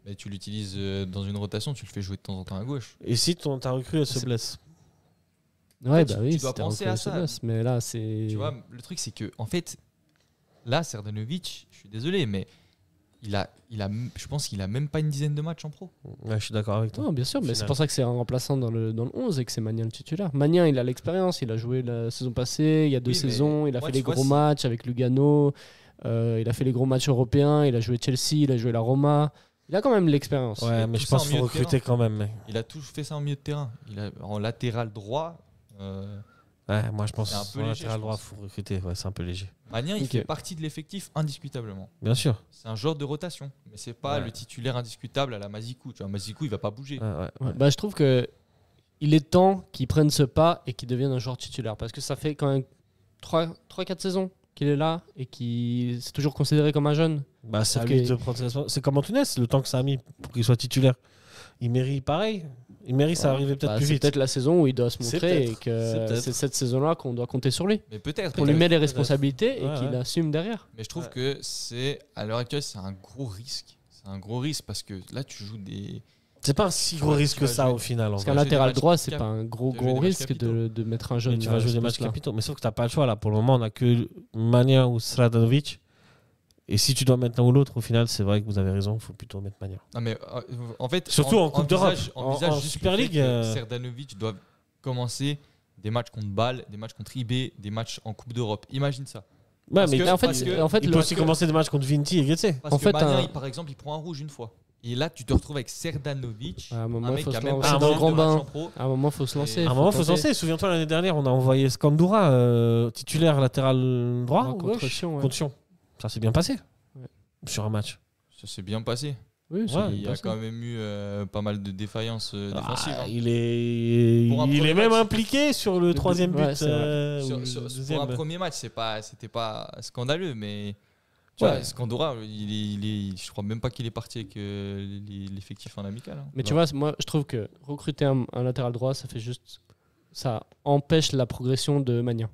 Mais tu l'utilises dans une rotation, tu le fais jouer de temps en temps à gauche. Et si ta recrue, elle se blesse. Ouais, tu- bah oui, tu dois c'était un penser peu à le ça. Sebas, mais là, c'est. Tu vois, le truc, c'est que, en fait, là, Serdanovic, je suis désolé, mais je pense qu'il a même pas une dizaine de matchs en pro. Ouais, je suis d'accord avec toi. Non, bien sûr, mais Final. c'est pour ça que c'est un remplaçant dans le 11 et que c'est Magnin le titulaire. Magnin, il a l'expérience, il a joué la saison passée, il y a 2 Oui, mais saisons, il a moi, fait tu les vois, gros si- matchs avec Lugano, il a fait les gros matchs européens, il a joué Chelsea, il a joué la Roma. Il a quand même l'expérience. Ouais, Et mais tout je ça pense en qu'il faut milieu de recruter quand même. Mec. Il a tout fait ça en milieu de terrain. En latéral droit, Ouais, moi je pense C'est un peu sur léger, latéral je droit, pense. faut recruter. Ouais, c'est un peu léger. Magnin, il Ok. fait partie de l'effectif indiscutablement. Bien sûr. C'est un joueur de rotation, mais c'est pas Ouais. le titulaire indiscutable à la Mazikou. Tu vois, Mazikou, il va pas bouger. Ouais. Bah, je trouve que il est temps qu'il prenne ce pas et qu'il devienne un joueur titulaire. Parce que ça fait quand même 3-4 saisons qu'il est là et qu'il c'est toujours considéré comme un jeune. Bah, c'est à Sauf lui que- de prendre ses responsabilités. C'est comme Antunes, le temps que ça a mis pour qu'il soit titulaire. Il mérite pareil. Il mérite, ça arrivait peut-être Bah, plus c'est vite. peut-être la saison où il doit se C'est montrer et peut-être. que C'est peut-être. c'est cette saison-là qu'on doit compter sur lui. Mais peut-être. On lui peut-être. met les responsabilités et Ouais, qu'il ouais. assume derrière. Mais je trouve que c'est, à l'heure actuelle, c'est un gros risque. C'est un gros risque parce que là, tu joues des. C'est pas un si gros vas- risque tu que vas ça jouer- au final. en Parce vrai. qu'un jouer des latéral matchs droit, c'est cap- pas un tu vas gros jouer des matchs risque capitaux. de mettre un jeune. Mais tu vas à jouer ce des matchs poste-là. capitaux. Mais sauf que t'as pas le choix là. Pour le moment, on a que Magnin ou Sradanovic. Et si tu dois mettre l'un ou l'autre, au final, c'est vrai que vous avez raison. Il faut plutôt mettre Magnin. Non, mais en fait. Surtout en Coupe d'Europe. Envisage En juste Super le fait League, que Serdanovic doit commencer des matchs contre Bâle, des matchs contre IB, des matchs en Coupe d'Europe. Imagine ça. Ouais, Parce mais que- Mais en fait, parce que- il peut aussi commencer des matchs contre Vinti et Getse. Parce En que fait, Magnin, un- par exemple, il prend un rouge une fois. Et là, tu te retrouves avec Serdanovic, À un moment, un il mec faut qui a se même lancer pas dans le de grand match bain. en pro. À un moment, il faut se lancer. Et- À un moment, il faut se tenter. lancer. Souviens-toi, l'année dernière, on a envoyé Scandoura titulaire latéral droit Ouais, ou contre gauche Sion, ouais. contre Sion. Ça s'est bien passé Ouais. sur un match. Ça s'est bien passé. Oui, c'est Ouais, Il y a passé. quand même eu pas mal de défaillances défensives. Ah, hein. il est, Pour un il premier est même match. impliqué sur le troisième but. Ouais, c'est vrai. ou Sur- le sur- deuxième. pour un premier match, c'était pas scandaleux, mais tu Ouais. vois, Scandora, je crois même pas qu'il est parti avec l'effectif en amical. hein. Mais tu vois, moi, je trouve que recruter un latéral droit, ça fait juste. Ça empêche la progression de Magnin.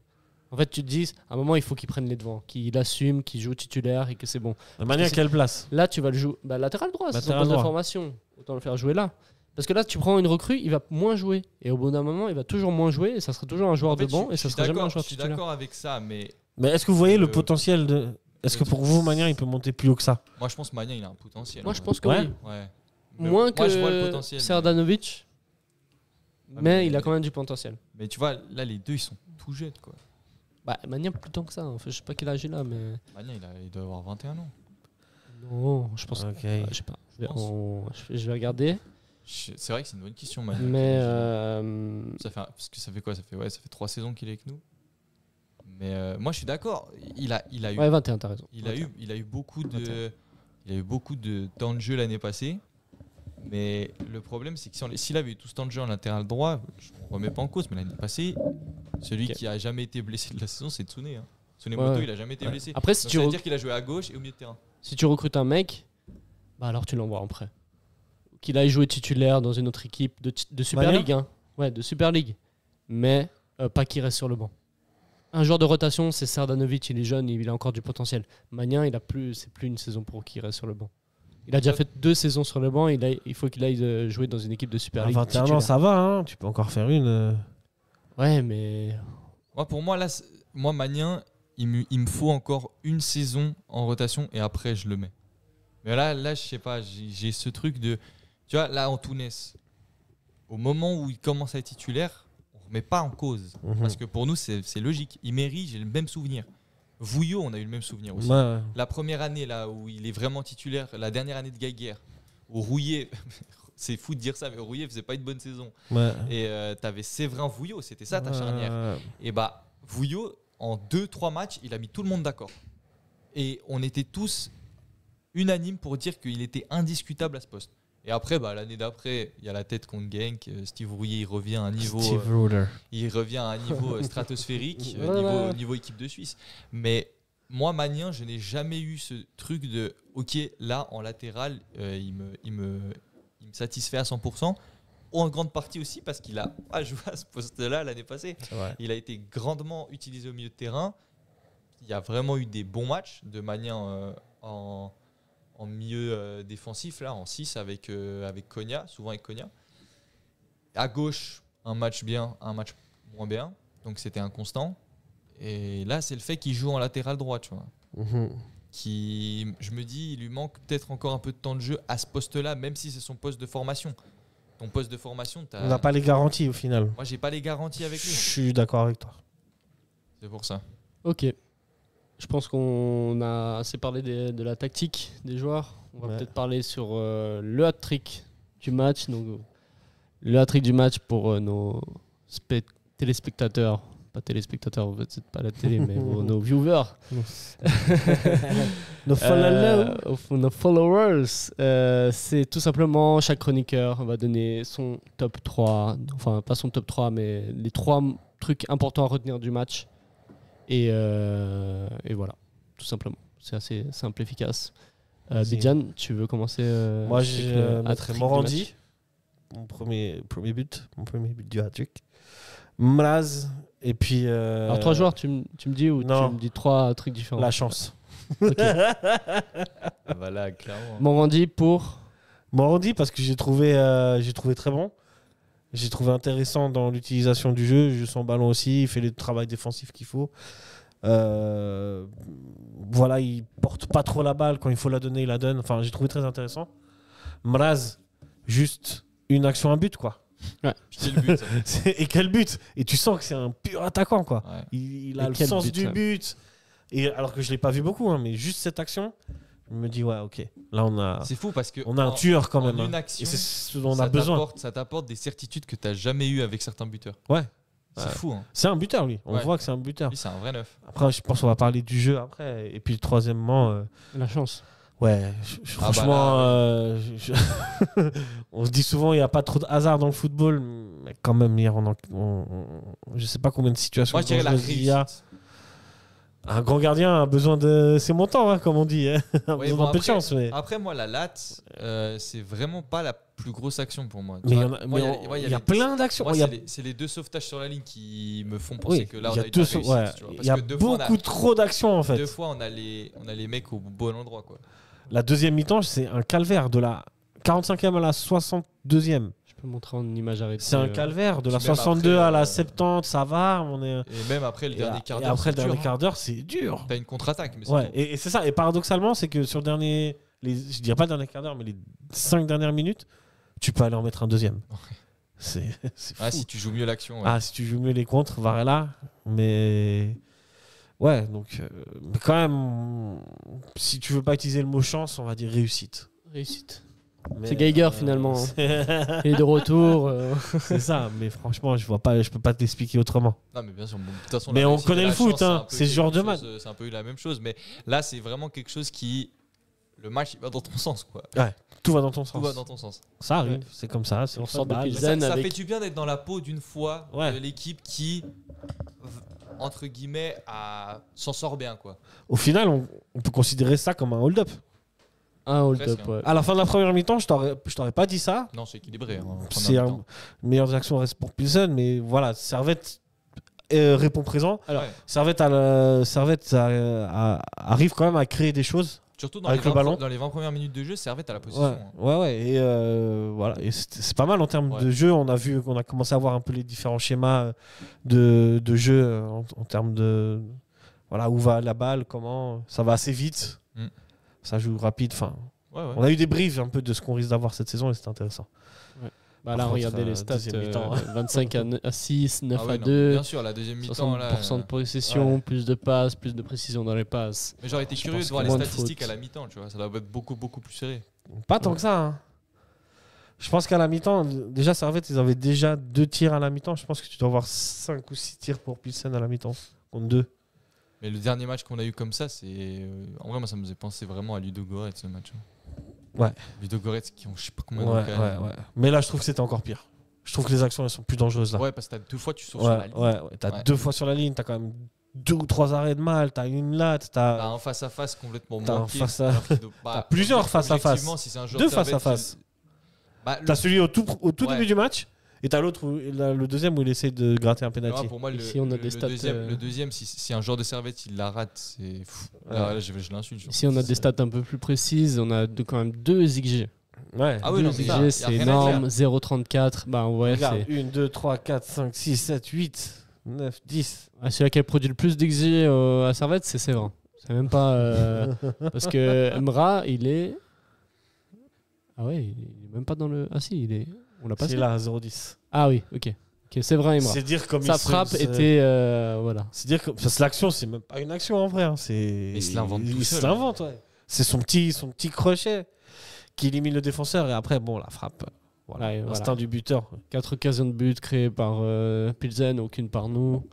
En fait, tu te dis, à un moment, il faut qu'il prenne les devants, qu'il assume, qu'il joue titulaire et que c'est bon. Magnin, à quelle place? Là, tu vas le jouer. Bah, latéral droit, c'est son Latéral poste de droit. formation. Autant le faire jouer là. Parce que là, tu prends une recrue, il va moins jouer. Et au bout d'un moment, il va toujours moins jouer. Et ça sera toujours un joueur En fait, de banc. je Et ça suis sera jamais un d'accord- joueur Je suis titulaire. d'accord avec ça, mais Mais est-ce que vous voyez le Euh, potentiel de. Est-ce que pour vous, Magnin, il peut monter plus haut que ça? moi je pense que Magnin il a un potentiel. Moi, je pense que Ouais. oui. Ouais. Mais Moins moi, je vois le que potentiel. Serdanovic. Ah, Mais il a quand même du potentiel. Mais tu vois, là les deux ils sont tout jeunes quoi. Bah, Magnin, plus tant que ça. Enfin, je sais pas quel âge il a, mais. Magnin il doit avoir 21 ans. Non, je pense. Ok. Je sais pas. Je vais, pense. je vais regarder. C'est vrai que c'est une bonne question Magnin. Mais. Parce que ça fait quoi ça fait 3 saisons qu'il est avec nous. Mais moi je suis d'accord. Il a eu Ouais, 21, t'as raison. Il a eu beaucoup de temps de jeu l'année passée. Mais le problème, c'est que s'il avait eu tout ce temps de jeu en latéral droit, je ne remets pas en cause, mais l'année passée, celui Ok. qui a jamais été blessé de la saison, c'est Tsune. Hein. Ouais. Tsunemoto, il a jamais été blessé. Après, si Donc, tu, ça veut rec- dire qu'il a joué à gauche et au milieu de terrain. si tu recrutes un mec, bah alors tu l'envoies en prêt. Qu'il aille jouer titulaire dans une autre équipe de Super Magnin League. Hein. Ouais, de Super League. Mais pas qu'il reste sur le banc. Un joueur de rotation, c'est Serdanovic, il est jeune, il a encore du potentiel. Magnin, c'est plus une saison pour qu'il reste sur le banc. Il a déjà fait 2 saisons sur le banc, il faut qu'il aille jouer dans une équipe de Super À League. 21 ans, titulaire. ça va, hein. Tu peux encore faire une. Ouais, mais. Pour moi, là, moi, Magnin, il me faut encore une saison en rotation et après, je le mets. Mais là je sais pas, j'ai ce truc de. Tu vois, là, Antunes, au moment où il commence à être titulaire, on ne remet pas en cause. Parce que pour nous, c'est logique. Imery, j'ai le même souvenir. Vouillot, on a eu le même souvenir aussi. Ouais. La première année là où il est vraiment titulaire, la dernière année de Geiger, où Rouillet, c'est fou de dire ça, mais Rouillet faisait pas une bonne saison. Ouais. Et t'avais Séverin Vouillot, c'était ça ta charnière. Ouais. Et bah Vouillot, en 2-3 matchs, il a mis tout le monde d'accord. Et on était tous unanimes pour dire qu'il était indiscutable à ce poste. Et après, l'année d'après, il y a la tête contre Genk. Steve Rouillet, il revient à un niveau. Steve Ruler. Il revient à un niveau stratosphérique, Voilà. niveau équipe de Suisse. Mais moi, Magnin, je n'ai jamais eu ce truc de OK, là, en latéral, il me satisfait à 100%. En grande partie aussi parce qu'il a pas joué à ce poste-là l'année passée. Il a été grandement utilisé au milieu de terrain. Il y a vraiment eu des bons matchs de Magnin en milieu défensif, là, en 6 avec Konya, souvent avec Konya. À gauche, un match bien, un match moins bien. Donc c'était inconstant. Et là, c'est le fait qu'il joue en latéral droit, tu vois. Je me dis, il lui manque peut-être encore un peu de temps de jeu à ce poste-là, même si c'est son poste de formation. Ton poste de formation, On n'a pas les garanties au final. Moi, j'ai pas les garanties avec Je lui. suis d'accord avec toi. C'est pour ça. Ok. Je pense qu'on a assez parlé de la tactique des joueurs. On va Ouais. peut-être parler sur le hat-trick du match. Donc, le hat-trick du match pour nos téléspectateurs pas téléspectateurs, vous n'êtes pas à la télé, mais nos viewers. Nos followers. Nos followers. C'est tout simplement, chaque chroniqueur va donner son top 3, enfin pas son top 3, mais les 3 trucs importants à retenir du match. Et voilà, tout simplement. C'est assez simple, efficace. Bidjan, tu veux commencer Moi, avec je le mettrais hat-trick du Morandi, match mon premier but du hat-trick. Mraz, et puis... Alors 3 joueurs, tu me dis, ou non. tu me dis 3 trucs différents? La chance. Voilà, clairement. Morandi pour... Morandi, parce que j'ai trouvé très bon. J'ai trouvé intéressant dans l'utilisation du jeu. Il joue son ballon aussi, il fait le travail défensif qu'il faut. Voilà, il porte pas trop la balle. Quand il faut la donner, il la donne. Enfin, j'ai trouvé très intéressant. Mraz, juste une action, un but, quoi. Ouais. C'est le but. Et quel but! Et tu sens que c'est un pur attaquant, quoi. Ouais. Il a Et le quel sens but, du ouais. but. Et alors que je l'ai pas vu beaucoup, hein, mais juste cette action, je me dis ouais, ok. Là, C'est fou parce que on a un en- tueur quand en même. une hein. action, Et c'est ce dont on ça a besoin. ça t'apporte des certitudes que tu n'as jamais eues avec certains buteurs. Ouais. C'est Ouais. fou. Hein. C'est un buteur, lui. On Ouais. voit que c'est un buteur. Lui, c'est un vrai neuf. Après, je pense qu'on va parler du jeu après. Et puis, troisièmement, La chance. ouais, Ah bah franchement, là, on se dit souvent il n'y a pas trop de hasard dans le football, mais quand même, hier, je sais pas combien de situations Moi, je dirais la dangereuses il y a. réussite. Un grand gardien a besoin de ses montants, hein, comme on dit. Hein. A Ouais, besoin bon, d'un peu de chance. Mais Après, moi, la latte, c'est vraiment pas la plus grosse action pour moi. Tu Mais il y, vois, en a, moi, mais il il y a plein d'actions. Moi, Il y a- c'est les 2 sauvetages sur la ligne qui me font penser Oui, que là, il on y a a eu de deux la sau- réussite, ouais, tu vois. il Parce y a que 2 fois, beaucoup trop d'actions en fait. 2 fois, on a les mecs au bon endroit, quoi. La deuxième mi-temps, c'est un calvaire de la 45e à la 62e. Je peux montrer en image arrêtée. C'est un calvaire de la Puis même 62 après, à la 70, ça va. On est... Et même après le dernier quart et d'heure, après le c'est dernier dur, quart hein. d'heure, c'est dur. T'as une contre-attaque, mais c'est Ouais, tout. et c'est ça. Et paradoxalement, c'est que sur le dernier, je dirais pas le dernier quart d'heure, mais les 5 dernières minutes, tu peux aller en mettre un deuxième. C'est fou. Ah, si tu joues mieux l'action. Ouais. Ah, si tu joues mieux les contres, Varela. Mais ouais, donc mais quand même, si tu veux pas utiliser le mot chance, on va dire réussite. Réussite. Mais, C'est Geiger, finalement. c'est- Et de retour. C'est ça, mais franchement, je peux pas te l'expliquer autrement. Non, mais bien sûr. Bon, de toute façon, Mais la on réussite connaît et le la foot, chance, hein. un peu C'est ce genre de quelque match. chose, c'est un peu la même chose. Mais là, c'est vraiment quelque chose qui. Le match, il va dans ton sens, quoi. Tout va dans ton sens. Tout va dans ton sens. Ça arrive, Ouais. c'est comme ça. C'est On le sort football. depuis Mais Zen ça avec- fait du bien d'être dans la peau d'une fois Ouais. de l'équipe qui, entre guillemets, s'en sort bien, quoi. Au final, on peut considérer ça comme un hold-up. Un hold-up, Presque, ouais. À la fin de la première mi-temps, je t'aurais pas dit ça. Non, c'est équilibré. Hein, en C'est première un mi-temps. meilleures actions restent pour Pilsen, mais voilà, Servette répond présent. Alors, Ouais. Servette arrive quand même à créer des choses. Surtout dans avec les, le 20 ballon. dans les 20 premières minutes de jeu, Servette à la position. Ouais, hein. ouais. Et voilà, et c'est pas mal en termes Ouais. de jeu. On a commencé à voir un peu les différents schémas de jeu en termes de voilà où va la balle, comment ça va assez vite, Mm. ça joue rapide. Enfin, Ouais, ouais. on a eu des briefs un peu de ce qu'on risque d'avoir cette saison et c'était intéressant. bah là, Par contre, regardez les stats. deuxième mi-temps, ouais. 25 à 6, 9 Ah ouais, à non, 2. bien sûr, la deuxième mi-temps, là. 60% de possession, plus de passes, plus de précision dans les passes. Mais j'aurais été Je curieux pense de voir que les moins de statistiques fautes. à la mi-temps, tu vois. Ça doit être beaucoup, beaucoup plus serré. Pas tant que ça. Hein. Je pense qu'à la mi-temps, déjà Servette, ils avaient déjà 2 tirs à la mi-temps. Je pense que tu dois avoir 5 ou 6 tirs pour Pilsen à la mi-temps contre 2. Mais le dernier match qu'on a eu comme ça, c'est. En vrai, moi, ça me faisait penser vraiment à Ludo Goretz, ce match. Ouais. Ludo Goretz qui ont je sais pas combien Ouais, de ouais. Mais là, je trouve que c'était encore pire. Je trouve que les actions elles sont plus dangereuses là. Ouais, parce que t'as 2 fois, tu sauves sur la Ouais, ligne. ouais. T'as Ouais. 2 fois sur la ligne, t'as quand même 2 ou 3 arrêts de mal, t'as une latte, T'as t'as un face-à-face complètement T'as un manqué. face à- alors qu'il doit- T'as plusieurs face-à-face. objectivement, si c'est un joueur 2 de Servette face-à-face. Bah, T'as celui au tout Ouais. début du match et t'as l'autre, le deuxième où il essaie de gratter un penalty. pour moi, Ici, on a des stats, le deuxième, si un joueur de Servette il la rate, c'est fou. Là, je l'insulte. genre. Ici, on a des stats un peu plus précises. On a quand même 2 XG. Ouais. Ah oui, 2 non, mais ça, XG, y a c'est rien à énorme. 0,34. Bah ouais, Regarde, c'est. 1, 2, 3, 4, 5, 6, 7, 8, 9, 10. Ah, celui qui a produit le plus d'XG à Servette, c'est Séverin. C'est même pas. Parce que Mra, il est. Ah ouais, il est même pas dans le. Ah si, il est. On l'a C'est passé. là, 0,10. Ah oui, ok. Ok, Séverin et Mra. C'est dire comme Sa il se- frappe se- était. Voilà. C'est dire que parce que l'action, c'est même pas une action en vrai. Hein. C'est... Il se l'invente tout Il se seul. l'invente, ouais. C'est son petit crochet qui élimine le défenseur et après, bon, la frappe. Voilà, Ouais, l'instinct voilà. du buteur. 4 occasions de but créées par Pilsen, aucune par nous.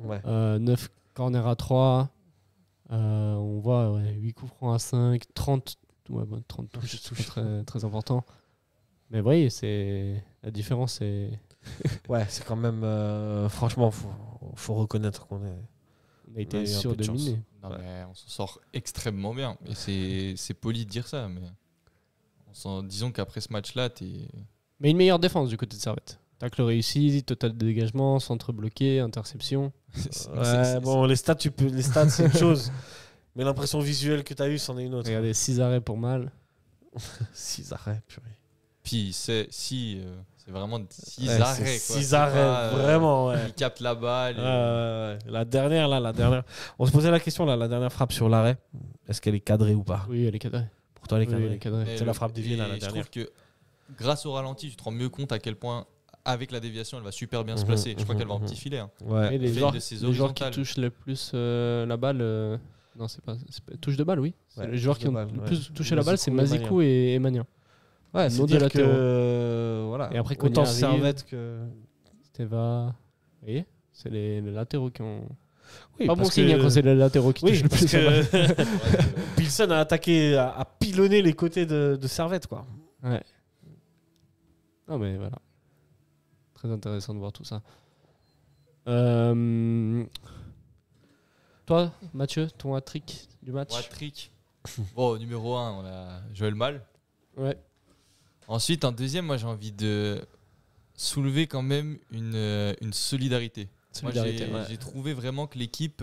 Ouais. 9 corners à 3. On voit 8 coups francs à 5, 30, 30 touches, c'est très, très important. Mais vous voyez, la différence est... Ouais, c'est quand même... franchement, faut reconnaître qu'on est... On a été eu un peu de surdominé. Non, mais on s'en sort extrêmement bien. Et c'est poli de dire ça, mais disons qu'après ce match-là, Mais une meilleure défense du côté de Servette. Tacle réussi, total de dégagement, centre bloqué, interception. Bon, les stats, c'est une chose. Mais l'impression visuelle que tu as eue, c'en est une autre. Regardez, 6 arrêts pour Mal. 6 arrêts, purée. Puis c'est vraiment 6 Ouais, arrêts. c'est 6 arrêts, vraiment. Ouais. Il capte la balle. La dernière. On se posait la question, la dernière frappe sur l'arrêt. Est-ce qu'elle est cadrée ou pas? Oui, elle est cadrée. Pour toi, elle est Oui, cadrée. elle est cadrée. Mais C'est la frappe déviée, la je dernière. trouve que grâce au ralenti, tu te rends mieux compte à quel point, avec la déviation, elle va super bien se placer. Je crois qu'elle va en petit filet. Hein. Ouais. Et les fait joueurs, de ses les joueurs qui horizontales. touchent le plus la balle... Non, c'est pas touche de balle, oui. Ouais, les joueurs touche qui ont de balle, le ouais. plus touché la balle, c'est Mazikou Mazikou et Emmanuel. Ouais, Nos c'est deux dire latéraux. que voilà. Et après, autant Konya arrive. Servette que. Steva. Vous voyez, c'est les latéraux qui ont. Oui, Pas bon parce signe que- hein, quand c'est les latéraux qui Oui, touchent le parce plus la balle. que Pilsen a attaqué, a pilonné les côtés de Servette, quoi. Ouais. Non, mais voilà. Très intéressant de voir tout ça. Toi, Mathieu, ton hat-trick du match? Hat-trick. Bon, numéro 1, on a Joël Mal. Ouais. Ensuite, en deuxième, moi j'ai envie de soulever quand même une solidarité. Solidarité, Moi, ouais. j'ai trouvé vraiment que l'équipe,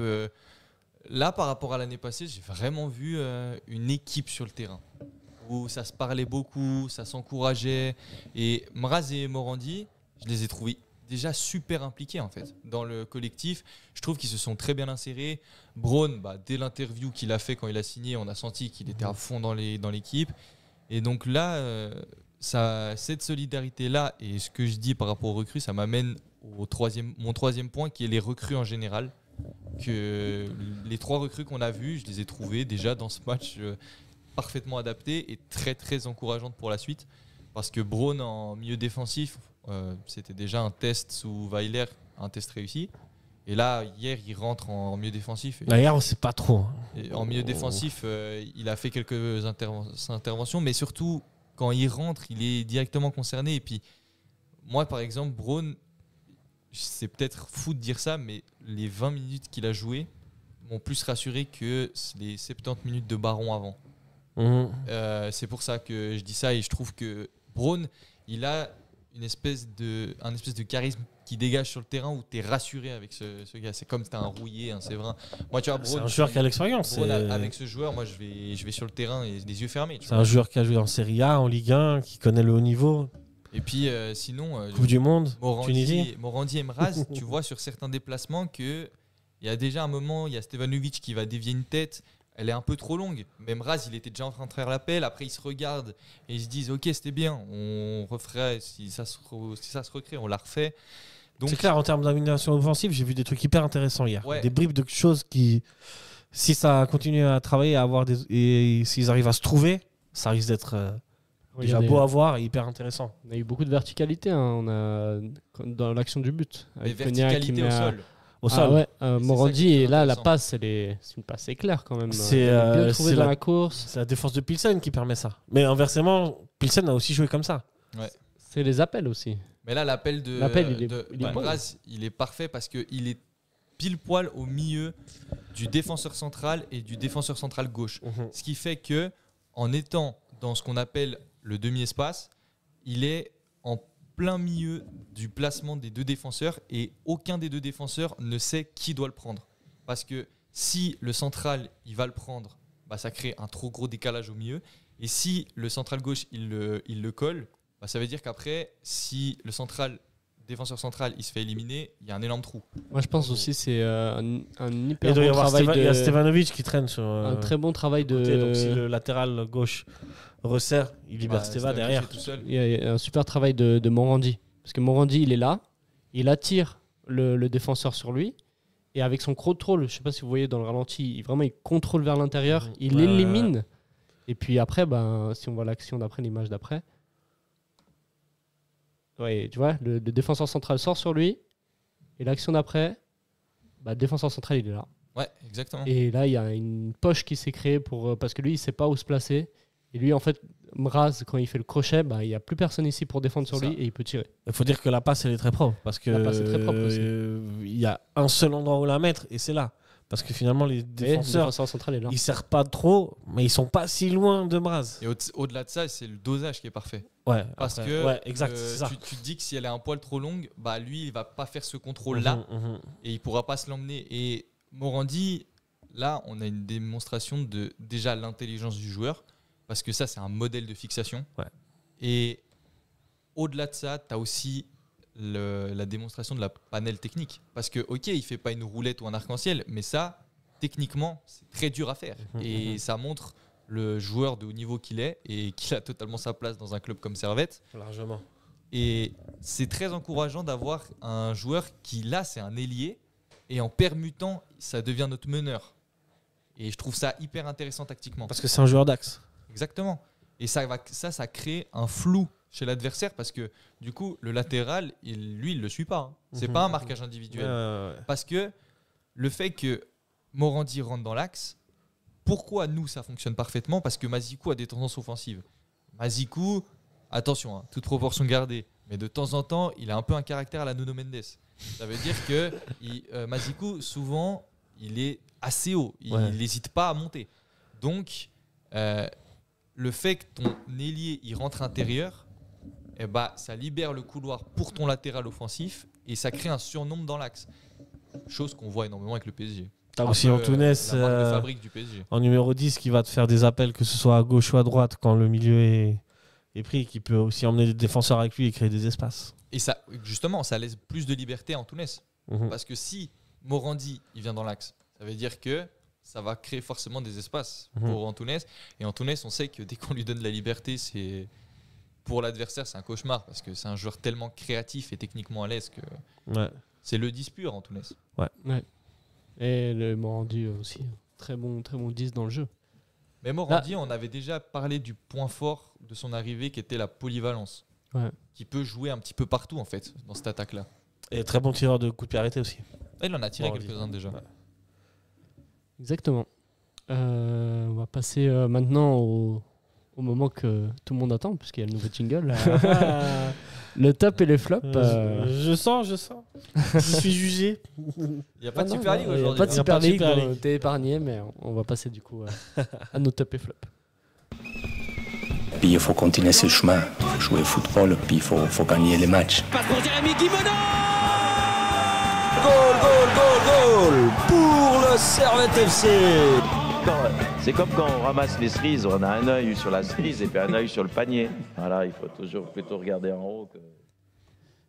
là par rapport à l'année passée, j'ai vraiment vu une équipe sur le terrain où ça se parlait beaucoup, ça s'encourageait. Et Mraz et Morandi, je les ai trouvés déjà super impliqués en fait dans le collectif. Je trouve qu'ils se sont très bien insérés. Braun, dès l'interview qu'il a fait quand il a signé, on a senti qu'il était à fond dans l'équipe. Et donc là, cette solidarité-là et ce que je dis par rapport aux recrues, ça m'amène mon troisième point qui est les recrues en général. Que les 3 recrues qu'on a vues, je les ai trouvées déjà dans ce match parfaitement adaptées et très très encourageantes pour la suite. Parce que Braun en milieu défensif, c'était déjà un test sous Weiler, un test réussi. Et là, hier, il rentre en milieu défensif. D'ailleurs, on sait pas trop. Et en milieu défensif, il a fait quelques interventions, mais surtout, quand il rentre, il est directement concerné. Et puis, moi, par exemple, Braun, c'est peut-être fou de dire ça, mais les 20 minutes qu'il a joué m'ont plus rassuré que les 70 minutes de Baron avant. C'est pour ça que je dis ça, et je trouve que Braun, il a un espèce de charisme qui dégage sur le terrain où tu es rassuré avec ce gars. C'est comme si tu as un Rouillé, un Séverin. Moi, tu vois, C'est Braun, un joueur qui a l'expérience. Braun, avec ce joueur, moi, je vais sur le terrain et les yeux fermés. C'est un joueur qui a joué en Serie A, en Ligue 1, qui connaît le haut niveau. Et puis, sinon, Coupe du Monde, Tunisie. Morandi et Mraz, tu vois sur certains déplacements qu'il y a déjà un moment, il y a Stevanovic qui va dévier une tête. Elle est un peu trop longue. Même Mraz, il était déjà en train de faire l'appel. Après, ils se regardent et ils se disent ok, c'était bien, on referait, si ça se recrée, on la refait. Donc, C'est clair, en termes d'animation offensive, j'ai vu des trucs hyper intéressants hier. Ouais. Des bribes de choses qui, si ça continue à travailler, à avoir et s'ils arrivent à se trouver, ça risque d'être déjà beau à voir et hyper intéressant. On a eu beaucoup de verticalité on a, dans l'action du but. mais Avec Konya verticalité au sol. Au sol. Ouais, c'est ça Morandi, qui est et là, la intéressant. passe, c'est une passe éclair quand même. C'est, Il a bien trouvé c'est dans la- la course. C'est la défense de Pilsen qui permet ça. Mais inversement, Pilsen a aussi joué comme ça. C'est les appels aussi. Mais là, l'appel de Il est bon. Mraz, il est parfait parce qu'il est pile poil au milieu du défenseur central et du défenseur central gauche. Ce qui fait que, en étant dans ce qu'on appelle le demi-espace, il est en plein milieu du placement des 2 défenseurs et aucun des 2 défenseurs ne sait qui doit le prendre. Parce que si le central, il va le prendre, ça crée un trop gros décalage au milieu. Et si le central gauche, il le colle, ça veut dire qu'après, si le défenseur central, il se fait éliminer, il y a un énorme trou. Moi, je pense aussi c'est un Il hyper doit y bon avoir travail il y a de... Stevanovic qui traîne sur Un très bon travail côté, donc si de... le latéral gauche resserre, il libère Steva derrière. Tout seul. Il y a un super travail de Morandi. Parce que Morandi, il est là, il attire le défenseur sur lui, et avec son contrôle, je ne sais pas si vous voyez dans le ralenti, il contrôle vers l'intérieur, il Ouais, l'élimine. Et puis après, si on voit l'action d'après, l'image d'après, ouais, tu vois, le défenseur central sort sur lui, et l'action d'après, le défenseur central, il est là. Ouais, exactement. Et là, il y a une poche qui s'est créée parce que lui, il ne sait pas où se placer. Et lui, en fait, Mraz, quand il fait le crochet, il n'y a plus personne ici pour défendre sur lui et il peut tirer. Il faut dire que la passe, elle est très propre. Parce que La passe est très propre aussi. Il y a un seul endroit où la mettre et c'est là. Parce que finalement, les Le défenseurs, défenseur central est là. ils ne servent pas trop, mais ils sont pas si loin de Mraz. Et au-delà de ça, c'est le dosage qui est parfait. Ouais, Parce après, que ouais, exact, c'est ça. tu te dis que si elle est un poil trop longue, lui, il va pas faire ce contrôle-là et il pourra pas se l'emmener. Et Morandi, là, on a une démonstration de déjà l'intelligence du joueur, parce que ça, c'est un modèle de fixation. Ouais. Et au-delà de ça, tu as aussi la démonstration de la panel technique. Parce que, ok, il fait pas une roulette ou un arc-en-ciel, mais ça, techniquement, c'est très dur à faire. Et ça montre le joueur de haut niveau qu'il est et qu'il a totalement sa place dans un club comme Servette. Largement. Et c'est très encourageant d'avoir un joueur qui, là, c'est un ailier, et en permutant, ça devient notre meneur. Et je trouve ça hyper intéressant tactiquement. Parce que c'est un joueur d'axe. Exactement. Et ça crée un flou chez l'adversaire, parce que du coup, le latéral, il le suit pas. C'est pas un marquage individuel. Parce que le fait que Morandi rentre dans l'axe, pourquoi nous, ça fonctionne parfaitement? Parce que Mazikou a des tendances offensives. Mazikou, attention, toute proportion gardée, mais de temps en temps, il a un peu un caractère à la Nuno Mendes. Ça veut dire que Mazikou, souvent, il est assez haut. Il n'hésite pas à monter. Donc, le fait que ton ailier il rentre intérieur, ça libère le couloir pour ton latéral offensif et ça crée un surnombre dans l'axe. Chose qu'on voit énormément avec le PSG. T'as aussi Antunes la marque de fabrique du PSG. En numéro 10 qui va te faire des appels, que ce soit à gauche ou à droite, quand le milieu est pris, qui peut aussi emmener des défenseurs avec lui et créer des espaces. Et ça, justement, ça laisse plus de liberté à Antunes. Parce que si Morandi il vient dans l'axe, ça veut dire que ça va créer forcément des espaces pour Antunes. Et Antunes, on sait que dès qu'on lui donne la liberté, pour l'adversaire, c'est un cauchemar, parce que c'est un joueur tellement créatif et techniquement à l'aise que c'est le 10 pur, Antunes. Ouais. Et le Morandi aussi, très bon 10 dans le jeu. Mais Morandi, on avait déjà parlé du point fort de son arrivée, qui était la polyvalence. Qui peut jouer un petit peu partout, en fait, dans cette attaque-là. Et très bon tireur de coups de pied arrêtés aussi. Il en a tiré Morandi. quelques-uns déjà. Ouais. Exactement. On va passer maintenant au moment que tout le monde attend, puisqu'il y a le nouveau jingle. Le top et les flops. Je sens. Je suis jugé. Il n'y a pas de Super League Il n'y a aujourd'hui. pas de Il y a Super pas de League, Super League. t'es épargné, mais on va passer du coup à nos top et flops. Puis il faut continuer ce chemin, il faut jouer au football, puis il faut gagner les matchs. Goal pour le Servette FC. C'est comme quand on ramasse les cerises, on a un œil sur la cerise et puis un œil sur le panier. Voilà, il faut toujours plutôt regarder en haut.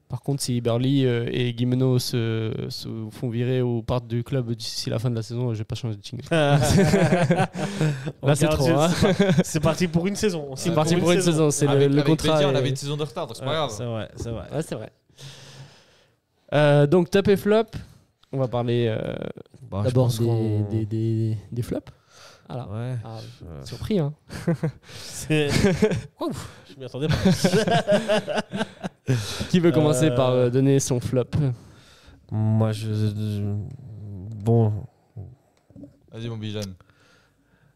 Par contre, si Eberly et Guimeno se font virer ou partent du club d'ici la fin de la saison, je vais pas changer de jingle. Là, c'est trop. C'est parti pour une saison. C'est parti pour une saison. C'est Avec le contrat. Béziers, on avait une saison de retard, donc c'est pas grave. C'est vrai. Ouais, c'est vrai. Donc, top et flop. On va parler d'abord des flops. Voilà. Ouais. Surpris, hein. Ouf, je m'y attendais pas. Qui veut commencer par donner son flop? Moi, bon, Vas-y, mon Bijan.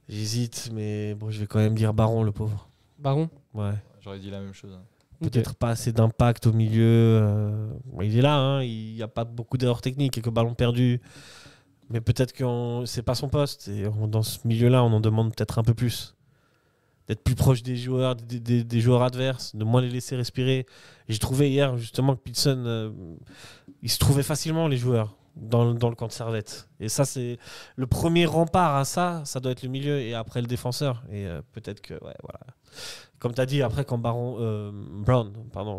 j'hésite, mais bon, je vais quand même dire Baron, le pauvre. Baron? Ouais. J'aurais dit la même chose. Peut-être pas assez d'impact au milieu. Il est là, hein, il n'y a pas beaucoup d'erreurs techniques, quelques ballons perdus. Mais peut-être que c'est pas son poste. Et dans ce milieu-là, on en demande peut-être un peu plus. D'être plus proche des joueurs, des joueurs adverses, de moins les laisser respirer. Et j'ai trouvé hier justement que Pilsen, il se trouvait facilement les joueurs dans le camp de Servette. Et ça, c'est le premier rempart à ça doit être le milieu et après le défenseur. Et peut-être que, voilà. Comme tu as dit, après quand Brown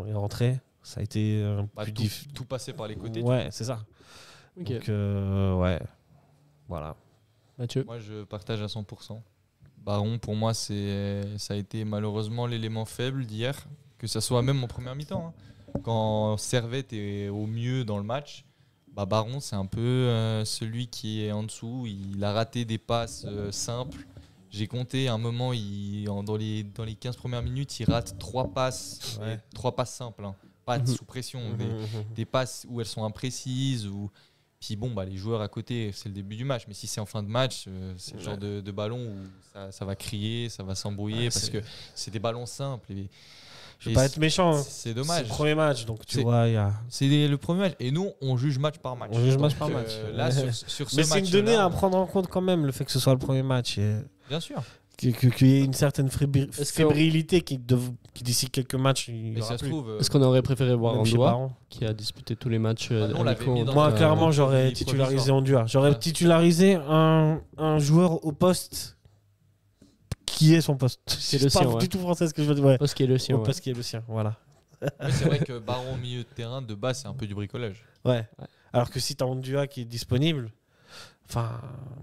est rentré, ça a été plus difficile. Tout passé par les côtés. Ouais, c'est ça. Okay. Donc, voilà. Mathieu? Moi, je partage à 100%. Baron, pour moi, ça a été malheureusement l'élément faible d'hier, que ça soit même en première mi-temps. Quand Servette est au mieux dans le match, Baron, c'est un peu celui qui est en dessous. Il a raté des passes simples. J'ai compté un moment, dans les 15 premières minutes, il rate 3 passes, 3 passes simples, pas sous pression, des passes où elles sont imprécises. Puis bon, les joueurs à côté, c'est le début du match. Mais si c'est en fin de match, c'est le genre de ballon où ça va crier, ça va s'embrouiller parce que c'est des ballons simples. Je veux pas être méchant. C'est dommage. C'est le premier match, donc tu vois, c'est le premier match. Et nous, on juge match par match. On juge match par match. Là, sur ce mais c'est une donnée à on... prendre en compte quand même, le fait que ce soit le premier match. Bien sûr. Qu'il y ait une certaine fébrilité qui d'ici quelques matchs, il y aura plus. Est-ce qu'on aurait préféré voir Andua, qui a disputé tous les matchs Moi, clairement, j'aurais titularisé Andua. J'aurais titularisé un joueur au poste qui est son poste. C'est le pas sien, du tout français ce que je veux dire. Ouais. Poste qui est le sien. Poste qui est le sien, voilà. Mais c'est vrai que Baron au milieu de terrain, de base, c'est un peu du bricolage. Ouais. Alors que si tu as Andua qui est disponible,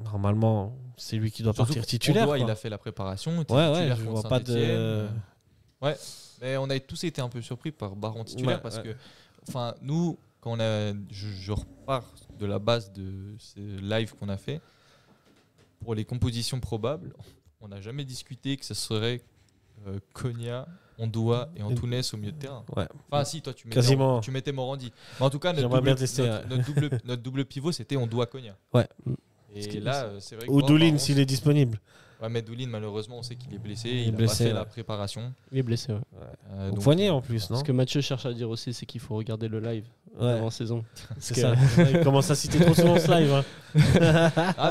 normalement, c'est lui qui doit partir titulaire. Andua, il a fait la préparation. Ouais, je vois pas de. Ouais, mais on a tous été un peu surpris par Baron titulaire parce que, nous, quand je repars de la base de ces lives qu'on a fait, pour les compositions probables, on n'a jamais discuté que ce serait Konya, Andua et Antunes au milieu de terrain. Ouais. Enfin, si, toi, tu mettais Morandi. Mais en tout cas, notre double pivot, c'était Andua Konya. Ouais. Et là, c'est vrai que. Ou Doulin, s'il est disponible. Ouais, mais Doulin, malheureusement, on sait qu'il est blessé. Il n'a pas fait la préparation. Il est blessé, ouais. Au poignet en plus, non ? Ce que Mathieu cherche à dire aussi, c'est qu'il faut regarder le live avant saison. C'est ça. Il commence à citer trop souvent ce live.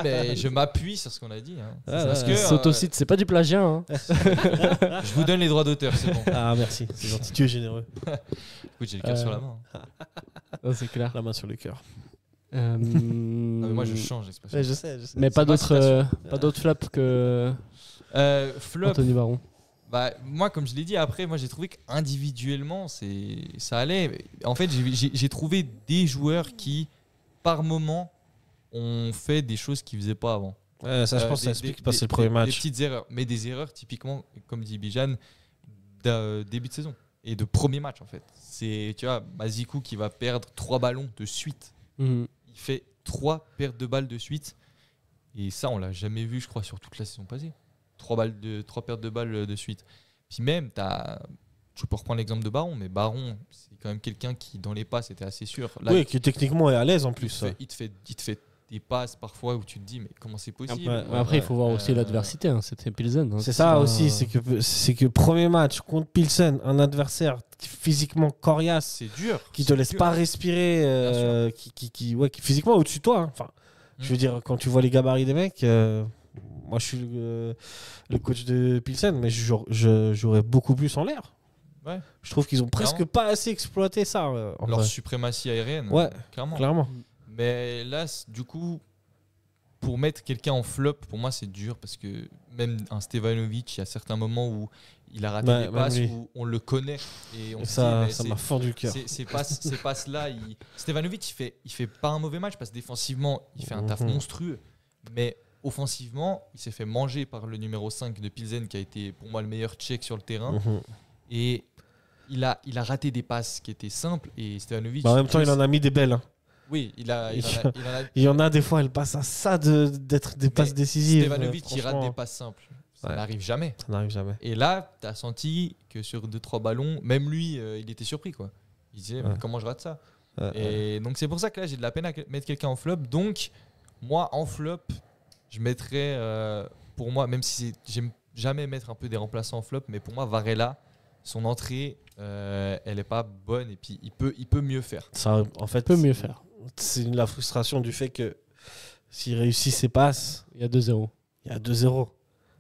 Mais je m'appuie sur ce qu'on a dit. Parce que s'autocite, c'est pas du plagiat. Hein. Je vous donne les droits d'auteur, c'est bon. Ah, merci. C'est gentil, tu es généreux. Écoute, j'ai le cœur sur la main. C'est clair. La main sur le cœur. Non, mais moi, je change d'expression. Ouais, je sais. Mais pas d'autres flops que flop. Anthony Baron. Moi, comme je l'ai dit, après, moi j'ai trouvé qu'individuellement, ça allait. En fait, j'ai trouvé des joueurs qui, par moment, ont fait des choses qu'ils ne faisaient pas avant. Ouais, ça, je pense que ça explique parce que c'est le premier match. Des petites erreurs, mais des erreurs typiquement, comme dit Bijan, début de saison et de premier match en fait. C'est, tu vois, Mazikou qui va perdre 3 ballons de suite. Il fait 3 pertes de balles de suite. Et ça, on l'a jamais vu, je crois, sur toute la saison passée. 3 pertes de balles de suite. Puis même, tu peux reprendre l'exemple de Baron, mais Baron, c'est quand même quelqu'un qui, dans les passes, était assez sûr. Là, oui, qui techniquement est à l'aise en plus. Il te fait des passes parfois où tu te dis, mais comment c'est possible ? Après, il faut voir aussi l'adversité. C'était Pilsen. C'est ça aussi, c'est que premier match contre Pilsen, un adversaire physiquement coriace, c'est dur, qui te laisse pas respirer, qui physiquement au-dessus de toi. Enfin, je veux dire, quand tu vois les gabarits des mecs, moi je suis le coach de Pilsen, mais j'aurais beaucoup plus en l'air. Ouais. Je trouve qu'ils ont presque pas assez exploité ça. Leur suprématie aérienne. Ouais, clairement. Mais là, du coup, pour mettre quelqu'un en flop, pour moi, c'est dur parce que même un Stevanovic, il y a certains moments où il a raté des passes où on le connaît et on ça m'a fendu le cœur. Ces passes-là, Stevanovic, il fait pas un mauvais match parce que défensivement, il fait un taf monstrueux, mais offensivement, il s'est fait manger par le numéro 5 de Pilsen qui a été pour moi le meilleur Tchèque sur le terrain et il a raté des passes qui étaient simples et Stevanovic. En même temps, il en a mis des belles. Oui, il y en a des fois, elle passe à ça d'être des passes décisives. Stevanovic, il rate des passes simples. Ça n'arrive jamais. Et là, tu as senti que sur 2-3 ballons, même lui, il était surpris. Quoi. Il disait, mais comment je rate ça Et donc, c'est pour ça que là, j'ai de la peine à mettre quelqu'un en flop. Donc, moi, en flop, je mettrais, pour moi, même si j'aime jamais mettre un peu des remplaçants en flop, mais pour moi, Varela, son entrée, elle n'est pas bonne. Et puis, il peut mieux faire. Ça, en fait, peut mieux faire. C'est la frustration du fait que s'il réussit ses passes, il y a 2-0. Il y a 2-0.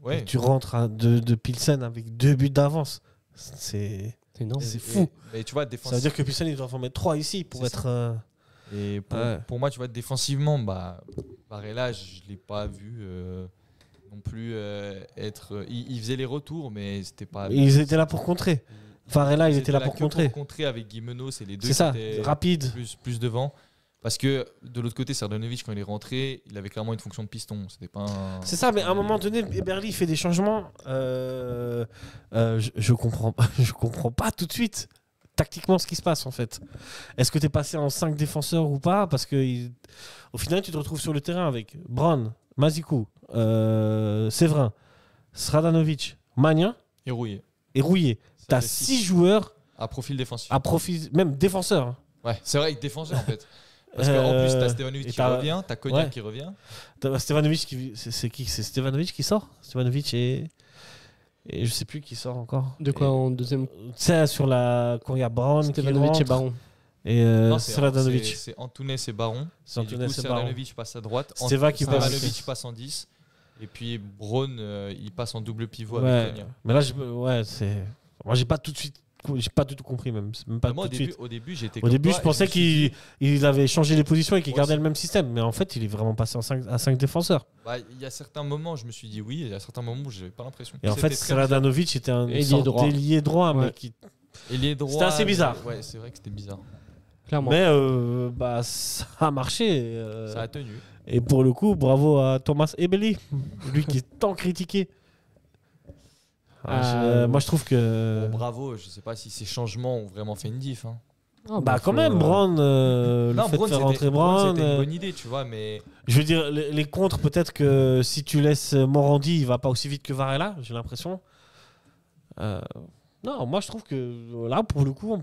Ouais. Et tu rentres de Pilsen avec 2 buts d'avance. C'est énorme. C'est fou. Mais tu vois, ça veut dire que Pilsen, il doit en mettre 3 ici pour être. Et pour moi, tu vois, défensivement, Varela, je ne l'ai pas vu non plus être. Il faisait les retours, mais c'était pas. Ils étaient là pour contrer. Varela, il était là pour contrer. Pour contrer avec Guimeno, c'est les deux. C'est ça, rapide. Plus devant. Parce que de l'autre côté, Serdanovic, quand il est rentré, il avait clairement une fonction de piston. C'était pas un... C'est ça, mais à un moment donné, Eberli fait des changements. Je comprends pas tout de suite tactiquement ce qui se passe en fait. Est-ce que tu es passé en 5 défenseurs ou pas ? Parce que au final, tu te retrouves sur le terrain avec Brown, Mazikou, Séverin, Sradanovic, Magnin et Rouillé. Tu as 6 joueurs à profil défensif. Même défenseurs. Ouais, c'est vrai, défenseur en fait. Parce qu'en plus, t'as et Stevanovic qui t'as- revient, t'as Cognac ouais. qui revient. T'as Stevanovic qui. C'est qui? C'est Stevanovic qui sort? Stevanovic et je sais plus qui sort encore. De quoi en deuxième? Tu sais, sur la. Quand il y a Brown qui Stevanovic et rentre, Baron. et Non, Sladanovic. c'est Antunes et Baron. C'est Et du Antunes coup, et Baron. Stevanovic passe à droite. Steva qui passe. Stevanovic passe en 10. Et puis Braun, il passe en double pivot Ouais. avec Cognac. Mais là, ouais, c'est. Moi, j'ai pas tout de suite. J'ai pas du tout compris, même. Même pas Moi, tout de suite. au début, j'étais. Au comme début, toi, je et pensais me suis dit, qu'il avait changé les positions et qu'il Ouais, gardait c'est- le même système. Mais en fait, il est vraiment passé à 5 défenseurs. bah, il y a certains moments, je me suis dit oui, et il y a certains moments où j'avais pas l'impression. Et en fait, C'était très bizarre. Sladanovic était un Ailier sorte droit. d'ailier droit, mais Ouais. qui. Ailier droit, C'était assez bizarre. Ouais, c'est vrai que c'était bizarre. Clairement. Mais bah, ça a marché. Ça a tenu. Et pour le coup, bravo à Thomas Ebeli, lui qui est tant critiqué. Moi, je trouve que. Bon, bravo, je sais pas si ces changements ont vraiment fait une diff. Hein. Ah, Bah, quand faut, même, Brown, le fait de faire rentrer Brown. C'était une bonne idée, tu vois, mais Je veux dire, les contres, peut-être que si tu laisses Morandi, il va pas aussi vite que Varela, j'ai l'impression. Non, moi je trouve que là, pour le coup,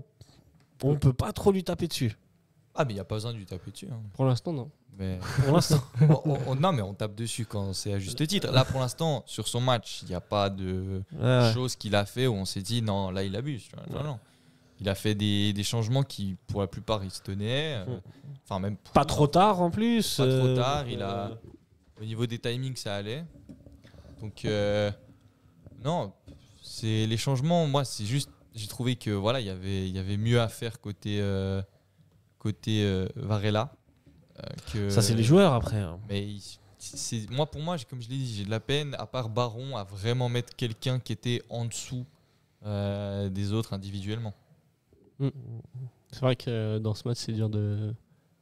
on peut pas trop lui taper dessus. ah, mais il y a pas besoin de lui taper dessus. Hein. Pour l'instant, non. Mais Pour l'instant. non, mais on tape dessus quand c'est à juste titre. Là, pour l'instant, sur son match, il n'y a pas de Ouais. choses qu'il a fait où on s'est dit non, là il abuse. Tu vois. Non, non. Il a fait des changements qui, pour la plupart, il se tenait. Enfin, même Pas trop tard en plus. Pas trop tard. Au niveau des timings, ça allait. Donc, non, c'est les changements. Moi, c'est juste, j'ai trouvé que voilà, il y avait mieux à faire côté Varela. Ça, c'est les joueurs après. Hein. Mais moi, pour moi, comme je l'ai dit, j'ai de la peine, à part Baron, à vraiment mettre quelqu'un qui était en dessous des autres individuellement. C'est vrai que dans ce match, c'est dur de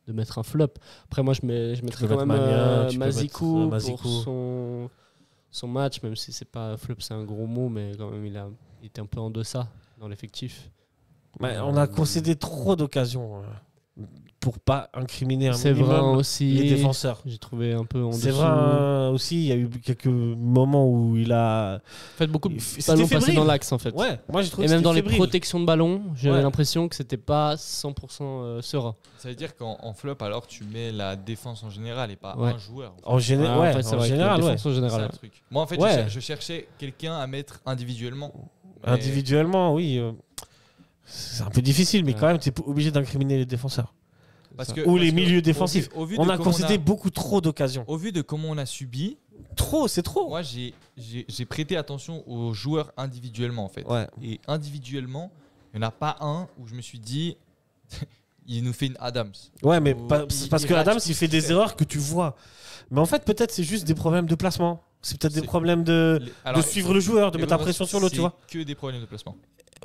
mettre un flop. Après, moi, je mettrais peux quand même mettre Magnin, tu peux Mazikou mettre Mazikou. pour son match, même si c'est pas flop, c'est un gros mot, mais quand même, il était un peu en deçà dans l'effectif. Ouais, on a concédé trop d'occasions pour pas incriminer un C'est minimum vrai aussi. les défenseurs. J'ai trouvé un peu en dessous. C'est vrai aussi, il y a eu quelques moments où il a En fait, beaucoup de C'était ballons passés fébrile. dans l'axe, en fait. Ouais, moi j'ai trouvé Et que même dans c'était les fébrile. protections de ballon, j'avais Ouais. l'impression que c'était pas 100% serein. Ça veut dire qu'en flop, alors tu mets la défense en général et pas Ouais. un joueur. En général, Ah, ouais, en fait, c'est en vrai que général, la ouais. défense en C'est général. ça, le truc. Moi, en fait, Ouais. je cherchais quelqu'un à mettre individuellement. Mais- Individuellement, oui. C'est un peu difficile, mais Ouais. quand même, tu es obligé d'incriminer les défenseurs. Parce que, Ou les parce que milieux au défensifs. vu- au vu On de a comment concédé beaucoup trop d'occasions. Au vu de comment on a subi, Trop, c'est trop. moi j'ai prêté attention aux joueurs individuellement en fait. Ouais. Et individuellement, il n'y en a pas un où je me suis dit, il nous fait une Adams. Ouais, mais Ou c'est parce que rate Adams, tout il ce fait qu'il des erreurs que tu vois. Mais en fait, peut-être c'est juste des problèmes de placement. C'est peut-être des problèmes de suivre le joueur, de mettre la pression sur l'autre, tu vois. Que des problèmes de placement.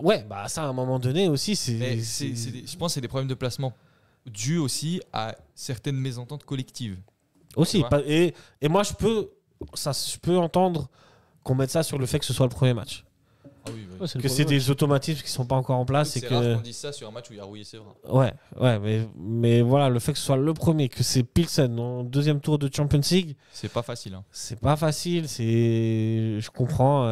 Ouais, bah ça, à un moment donné aussi, Mais c'est. je pense que c'est des problèmes de placement dus aussi à certaines mésententes collectives. Aussi. Tu vois. Et moi, je peux entendre qu'on mette ça sur le fait que ce soit le premier match. Ah oui, oui. Ouais, le Que premier c'est match. des automatismes qui sont pas encore en place. Et C'est rare que... qu'on dise ça sur un match où il y a rouillé Sévrin. Ouais, mais voilà, le fait que ce soit le premier, que c'est Pilsen en deuxième tour de Champions League, C'est pas facile. Hein. c'est pas facile, je comprends.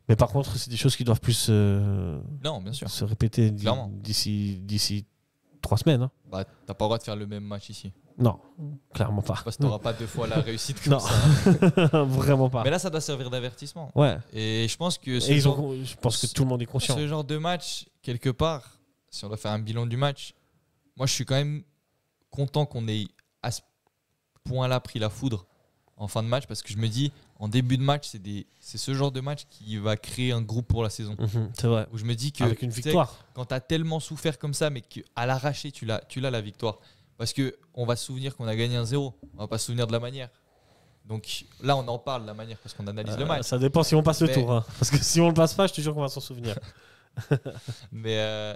Mais par contre, c'est des choses qui doivent plus Non, bien sûr. se répéter Clairement. d'ici 3 semaines. Hein. Bah, t'as pas le droit de faire le même match ici. Non, clairement pas. Parce que t'auras pas deux fois la réussite comme Non, ça. vraiment pas. Mais là, ça doit servir d'avertissement. Ouais. Et je pense que Et je pense que tout le monde est conscient. ce genre de match, quelque part, si on doit faire un bilan du match, moi je suis quand même content qu'on ait à ce point-là pris la foudre en fin de match parce que je me dis, en début de match, c'est ce genre de match qui va créer un groupe pour la saison. C'est vrai. Où je me dis que Avec une tu sais, victoire. quand tu as tellement souffert comme ça, mais qu'à l'arraché, tu l'as la victoire. Parce qu'on va se souvenir qu'on a gagné 1-0. On va pas se souvenir de la manière. Donc là, on en parle de la manière parce qu'on analyse le match. Ça dépend si on passe le Mais- tour. Hein. Parce que si on le passe pas, je te jure qu'on va s'en souvenir. Mais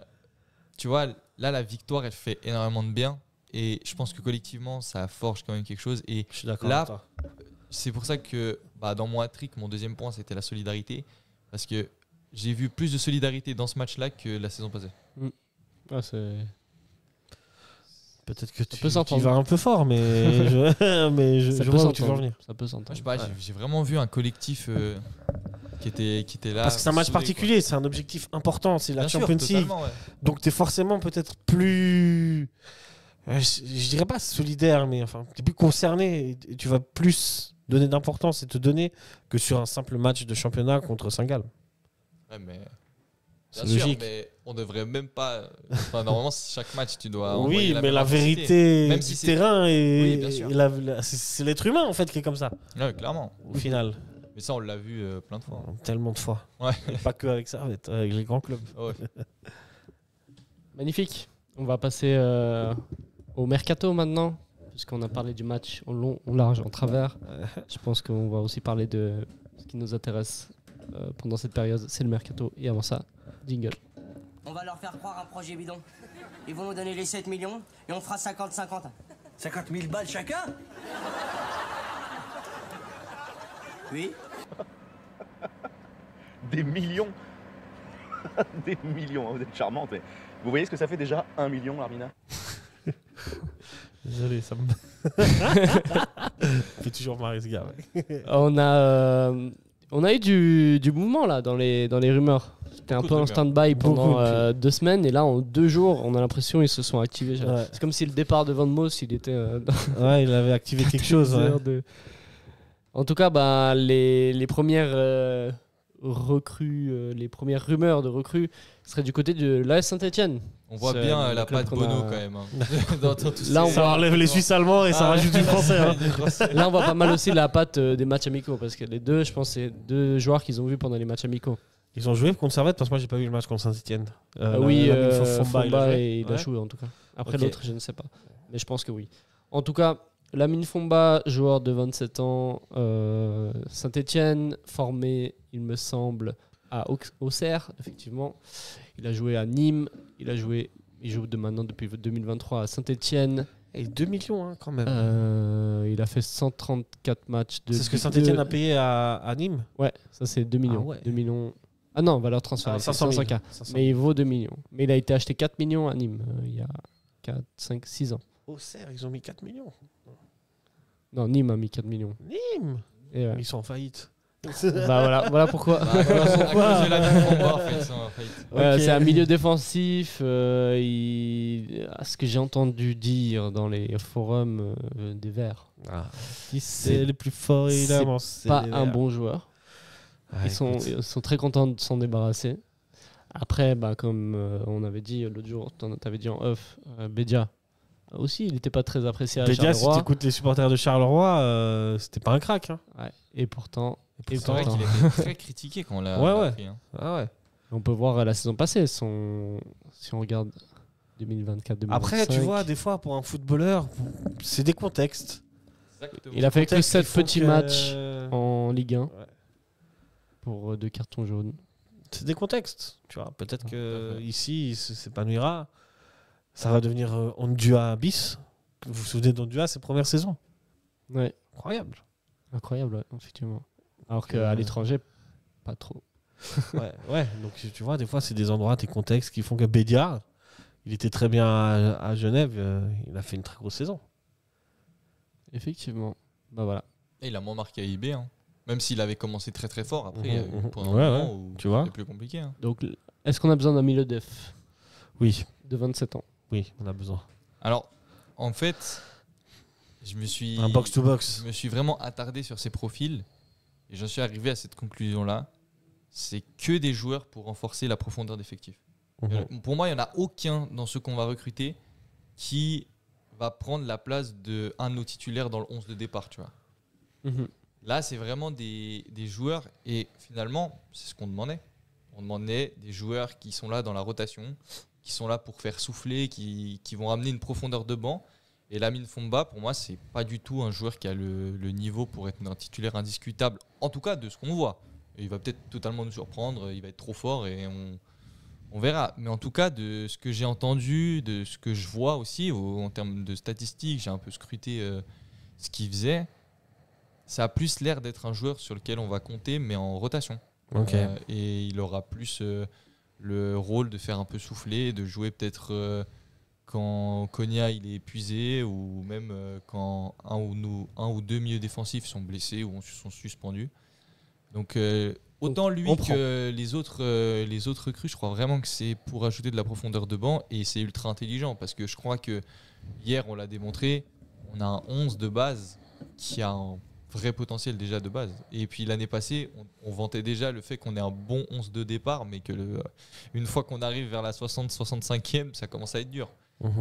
tu vois, là, la victoire, elle fait énormément de bien. Et je pense que collectivement, ça forge quand même quelque chose. Et Je suis d'accord là, avec toi. c'est pour ça que dans mon hat-trick, mon deuxième point, c'était la solidarité. Parce que j'ai vu plus de solidarité dans ce match-là que la saison passée. Ah, c'est... Peut-être que peut tu s'entendre. vas un peu fort, mais je ça peut vois où tu veux en s'entendre. venir. Ça peut Moi, s'entendre. je sais pas, j'ai vraiment vu un collectif qui était là. Parce que c'est un match soudé, quoi. particulier, c'est un objectif important, c'est la Bien sûr, Champions League. totalement, ouais. Donc tu es forcément peut-être plus Je dirais pas solidaire, mais enfin, tu es plus concerné et tu vas plus donner d'importance et te donner que sur un simple match de championnat contre Saint-Gall. Ouais, mais C'est bien sûr, logique. mais on devrait même pas. Enfin, normalement, chaque match, tu dois. Oui, envoyer mais même la intensité. vérité Même du si c'est- terrain Oui, bien sûr. c'est l'être humain en fait qui est comme ça. Ouais, clairement. Au final, Mais ça, on l'a vu plein de fois. tellement de fois. Ouais. Et pas que avec ça, avec les grands clubs. Ouais. Magnifique. On va passer au mercato maintenant, puisqu'on a parlé du match en long, en large, en travers. Je pense qu'on va aussi parler de ce qui nous intéresse pendant cette période, c'est le mercato. Et avant ça, jingle. On va leur faire croire un projet bidon. Ils vont nous donner les 7 millions et on fera 50-50. 50 000 balles chacun? Oui. Des millions. Des millions, hein, vous êtes charmante. Mais vous voyez ce que ça fait déjà 1 million, Larmina? Désolé, ça me fait toujours marrer ce gars. Ouais. On a eu du mouvement là dans les rumeurs. C'était un Beaucoup peu de en rumeurs. stand-by pendant Beaucoup. 2 semaines et là en 2 jours on a l'impression qu'ils se sont activés. Ouais. C'est comme si le départ de Van Moos il était Ouais, il avait activé quelque chose. Ouais. En tout cas, bah, les premières recrues, les premières rumeurs de recrues seraient du côté de l'AS Saint-Etienne. On voit bien la patte Bono quand même. Hein. Dans tout Là, ces- Ça enlève les Suisses allemands et ça Ah, rajoute du français. Hein. Là, on voit pas mal aussi la patte des matchs amicaux parce que les deux, je pense, c'est 2 joueurs qu'ils ont vus pendant les matchs amicaux. Ils ont joué contre Servette parce que moi j'ai pas vu le match contre Saint-Etienne. Oui, Fomba, Fomba, il il a Ouais. joué en tout cas. Après Ok. l'autre, je ne sais pas. Mais je pense que oui. En tout cas, Lamine Fomba, joueur de 27 ans, Saint-Etienne, formé, il me semble, à Auxerre, effectivement. Il a joué à Nîmes, il joue maintenant depuis 2023 à Saint-Etienne. Et 2 millions hein, quand même. Il a fait 134 matchs de. C'est ce que Saint-Etienne a payé à Nîmes. Ouais, ça c'est 2 millions. Ah ouais. 2 millions. Ah non, valeur transfert. Ah, il fait 500 000. 500K. 500 000. Mais il vaut 2 millions. Mais il a été acheté 4 millions à Nîmes il y a 4, 5, 6 ans. Auxerre, ils ont mis 4 millions. Non, Nîmes a mis 4 millions. Nîmes Et ouais. Ils sont en faillite. Bah voilà pourquoi. À cause de la Fomba, en fait, ils sont en faillite. Ouais, Ok. c'est un milieu défensif. À ce que j'ai entendu dire dans les forums des Verts, Qui c'est les plus forts évidemment. c'est pas un bon joueur. Ah, Ils sont très contents de s'en débarrasser. Après, bah, comme on avait dit l'autre jour, t'avais dit en off, Bédia aussi, il n'était pas très apprécié à Bédia, si Charleroi. tu écoutes les supporters de Charleroi, c'était pas un crack. Hein. Ouais. Et pourtant, C'est vrai qu'il a été très critiqué quand on l'a Ouais, ouais. pris. Hein. Ah ouais. on peut voir la saison passée, si on regarde 2024-2025. Après, tu vois, des fois, pour un footballeur, c'est des contextes. Exactement. il a fait que Contextes 7 qui font petits que- matchs en Ligue 1 Ouais. pour 2 cartons jaunes. C'est des contextes. Tu vois, peut-être Tout que à fait. ici, il s'épanouira. Ça va devenir Ondua bis. Vous vous souvenez d'Ondua, ses premières saisons? Ouais, Incroyable. incroyable, ouais, effectivement. Alors Donc, qu'à l'étranger, pas trop. Ouais. Donc, tu vois, des fois, c'est des endroits, des contextes qui font que Bédia, il était très bien à Genève. Il a fait une très grosse saison. Effectivement. Bah voilà. Et il a moins marqué à IB. Hein. Même s'il avait commencé très très fort, après, il y a eu pendant Ouais, un moment ouais. où Tu vois. c'était plus compliqué. Hein. Donc, est-ce qu'on a besoin d'un milieu def Oui, de 27 ans? oui, on a besoin. Alors, en fait, je me suis Un box-to-box. Je me suis vraiment attardé sur ces profils et j'en suis arrivé à cette conclusion-là. C'est que des joueurs pour renforcer la profondeur d'effectif. Pour moi, il n'y en a aucun dans ceux qu'on va recruter qui va prendre la place d'un de nos titulaires dans le 11 de départ, tu vois. Mhm. Là, c'est vraiment des joueurs et finalement, c'est ce qu'on demandait. On demandait des joueurs qui sont là dans la rotation, qui sont là pour faire souffler, qui vont amener une profondeur de banc. Et Lamine Fomba, pour moi, c'est pas du tout un joueur qui a le niveau pour être un titulaire indiscutable, en tout cas de ce qu'on voit. Et il va peut-être totalement nous surprendre, il va être trop fort et on verra. Mais en tout cas, de ce que j'ai entendu, de ce que je vois aussi, en termes de statistiques, j'ai un peu scruté ce qu'il faisait. Ça a plus l'air d'être un joueur sur lequel on va compter, mais en rotation. Ok. Et il aura plus le rôle de faire un peu souffler, de jouer peut-être quand Konya il est épuisé, ou même quand un ou deux milieux défensifs sont blessés ou sont suspendus. Donc Autant lui on prend. que les autres recrues, je crois vraiment que c'est pour ajouter de la profondeur de banc et c'est ultra intelligent parce que je crois que hier on l'a démontré, on a un 11 de base qui a un vrai potentiel déjà de base. Et puis l'année passée, on vantait déjà le fait qu'on ait un bon 11 de départ, mais que une fois qu'on arrive vers la 60-65e, ça commence à être dur.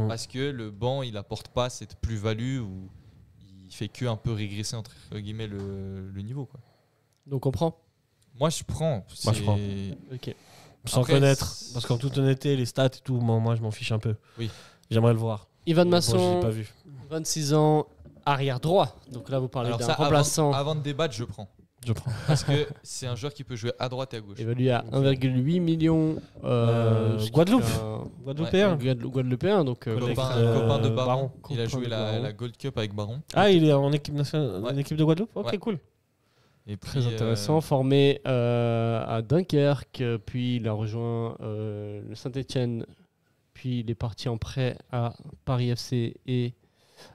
Parce que le banc, il apporte pas cette plus-value où il fait que un peu régresser entre guillemets le niveau, quoi. Donc on prend. Moi je prends. Moi, je prends. Ok. Sans Après, connaître, parce qu'en toute honnêteté, les stats et tout, moi je m'en fiche un peu. Oui. J'aimerais le voir. Ivan Mais Masson, bon, je l'ai pas vu. 26 ans, arrière droit. Donc là, vous parlez Alors d'un ça, remplaçant avant de débattre, je prends. Je prends. Parce que c'est un joueur qui peut jouer à droite et à gauche. évalué à 1,8 million. Guadeloupe. Guadeloupéen. Guadeloupéen, donc Copain de Baron. Baron. Il a joué Copain de Baron. la Gold Cup avec Baron. Ah, il est en équipe nationale, en équipe de Guadeloupe. Ok, Ouais. cool. Et Très puis, intéressant, formé à Dunkerque, puis il a rejoint le Saint-Etienne, puis il est parti en prêt à Paris FC et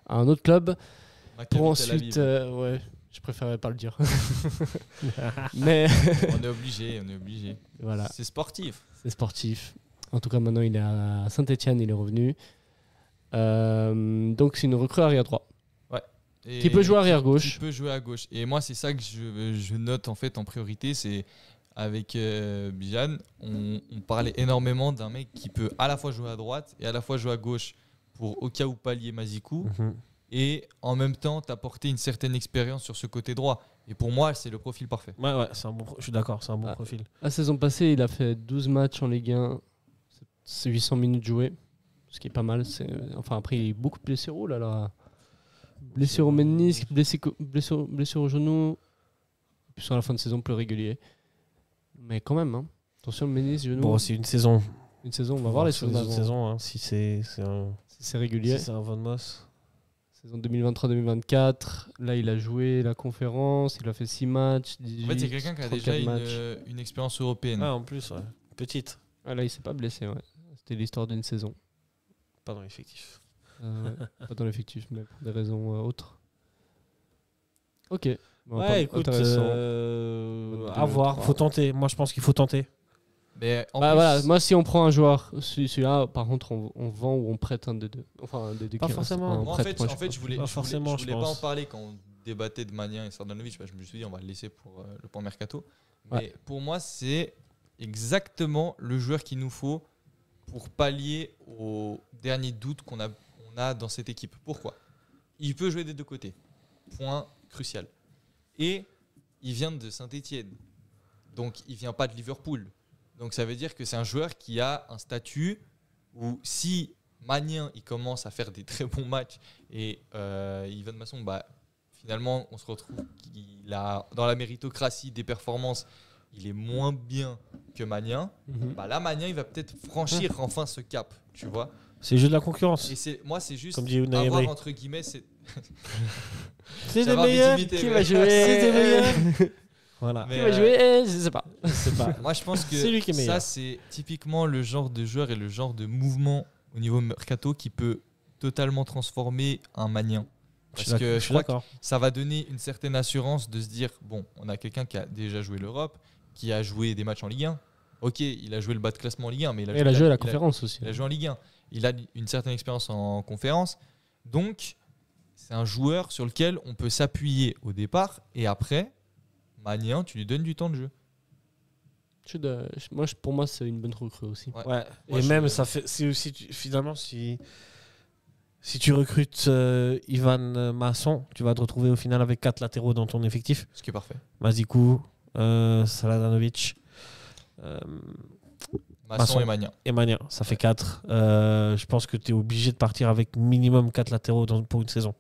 à un autre club. Maccabi Pour Tel ensuite, Aviv. ouais, je préférais pas le dire. Mais On est obligé. voilà, C'est sportif. c'est sportif. En tout cas, maintenant il est à Saint-Etienne, il est revenu. Donc c'est une recrue arrière droit. Et Qui peut jouer arrière gauche. Qui peut jouer à gauche. Et moi, c'est ça que je note en fait en priorité. C'est avec Bijan, on parlait énormément d'un mec qui peut à la fois jouer à droite et à la fois jouer à gauche pour au cas où pallier Mazikou et en même temps t'apporter une certaine expérience sur ce côté droit. Et pour moi, c'est le profil parfait. Ouais, c'est un bon je suis d'accord, c'est un bon profil. La saison passée, il a fait 12 matchs en Ligue 1, c'est 800 minutes jouées, ce qui est pas mal. Enfin, après, il est beaucoup blessé. Oh là là. Blessure au ménisque, blessure au genou. Puis sur la fin de saison, plus régulier. Mais quand même, hein. Attention, le ménisque, genou. Bon, c'est une saison. Une saison, on va voir les saisons saisons une d'avant. saison, hein, si c'est régulier. Si c'est un Van Moss. Saison 2023-2024. Là, il a joué la conférence, il a fait 6 matchs. 18, En fait, c'est quelqu'un qui a déjà une expérience européenne. Ah, en plus, ouais. Petite. Ah, là, il s'est pas blessé, ouais. C'était l'histoire d'une saison. Pas dans l'effectif. Ouais, pas dans l'effectif, mais pour des raisons autres. Ok. Bon, Ouais, écoute, à voir. Faut tenter. Moi, je pense qu'il faut tenter. Mais voilà, moi, si on prend un joueur, celui-là, par contre, on vend ou on prête un des deux. Enfin, un des deux. Pas forcément. Moi, en fait, je voulais pas en pense. parler quand on débattait de Magnin et Sardanovic. Je me suis dit, on va le laisser pour le point mercato. Mais Ouais. pour moi, c'est exactement le joueur qu'il nous faut pour pallier aux derniers doutes qu'on a dans cette équipe. Pourquoi ? Il peut jouer des deux côtés. Point crucial. Et il vient de Saint-Etienne. Donc, il vient pas de Liverpool. Donc, ça veut dire que c'est un joueur qui a un statut où si Magnin il commence à faire des très bons matchs et Ivan Masson, finalement, on se retrouve qu'il a dans la méritocratie des performances, il est moins bien que Magnin. Là, Magnin, il va peut-être franchir enfin ce cap, tu vois. C'est le jeu de la concurrence. Et moi, c'est juste comme dit Unai avoir Emery. entre guillemets, c'est des meilleurs qui va jouer. C'est des meilleurs. Voilà. Qui va jouer, je sais pas. Moi, je pense que c'est lui qui est meilleur. ça, c'est typiquement le genre de joueur et le genre de mouvement au niveau mercato qui peut totalement transformer un Magnin. Parce que je crois que ça va donner une certaine assurance de se dire, bon, on a quelqu'un qui a déjà joué l'Europe, qui a joué des matchs en Ligue 1. Ok, il a joué le bas de classement en Ligue 1, mais il a joué à la conférence aussi. Il a joué en Ligue 1. Il a une certaine expérience en conférence. Donc, c'est un joueur sur lequel on peut s'appuyer au départ. Et après, Magnin, tu lui donnes du temps de jeu. Pour moi, c'est une bonne recrue aussi. Ouais. Et même, ça fait, c'est aussi, finalement, si tu recrutes Ivan Masson, tu vas te retrouver au final avec 4 latéraux dans ton effectif. Ce qui est parfait. Mazikou, Sladanovic, Masson et Magnin. Ça fait 4. Je pense que tu es obligé de partir avec minimum 4 latéraux pour une saison.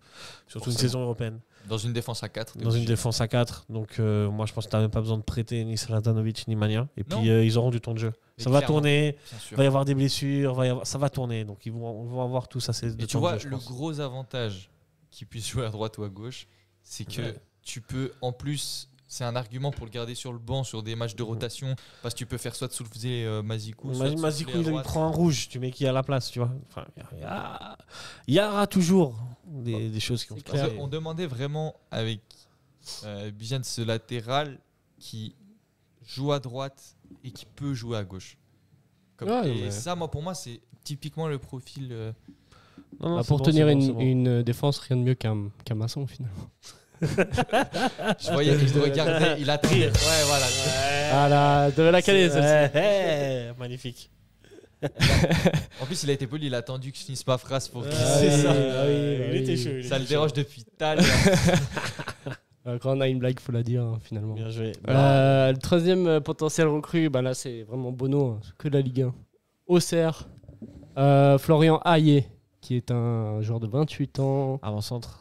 Surtout une saison européenne. Dans une défense à 4. Dans une défense à 4. Donc, moi, je pense que tu n'as même pas besoin de prêter ni Sladanovic ni Magnin. Et puis, ils auront du temps de jeu. Ça va tourner. Il va y avoir des blessures. Ça va tourner. Donc, ils vont avoir tout ça. Et tu vois, le gros avantage qu'ils puissent jouer à droite ou à gauche, c'est que tu peux, en plus, c'est un argument pour le garder sur le banc sur des matchs de rotation, parce que tu peux faire soit soulever Mazikou. Mazikou, il prend un rouge. Tu mets qui à la place, tu vois. Enfin, il y aura toujours des choses qui vont se passer. On demandait vraiment avec Bijan ce latéral qui joue à droite et qui peut jouer à gauche. Et ça, moi, pour moi, c'est typiquement le profil. Pour tenir une défense, rien de mieux qu'un maçon finalement. Je voyais qu'il regardait, il attendait. Ouais, voilà. Ah là, de la caler celle-ci. Magnifique. En plus, il a été poli, il a attendu que je finisse ma phrase pour qu'il c'est ça. Il était chaud. Ça le dérange depuis tout à l'heure. Quand on a une blague, faut la dire hein, finalement. Bien joué. Le troisième potentiel recrue, là c'est vraiment Bono, hein, que de la Ligue 1. Auxerre, Florian Hayé, qui est un joueur de 28 ans. Avant-centre.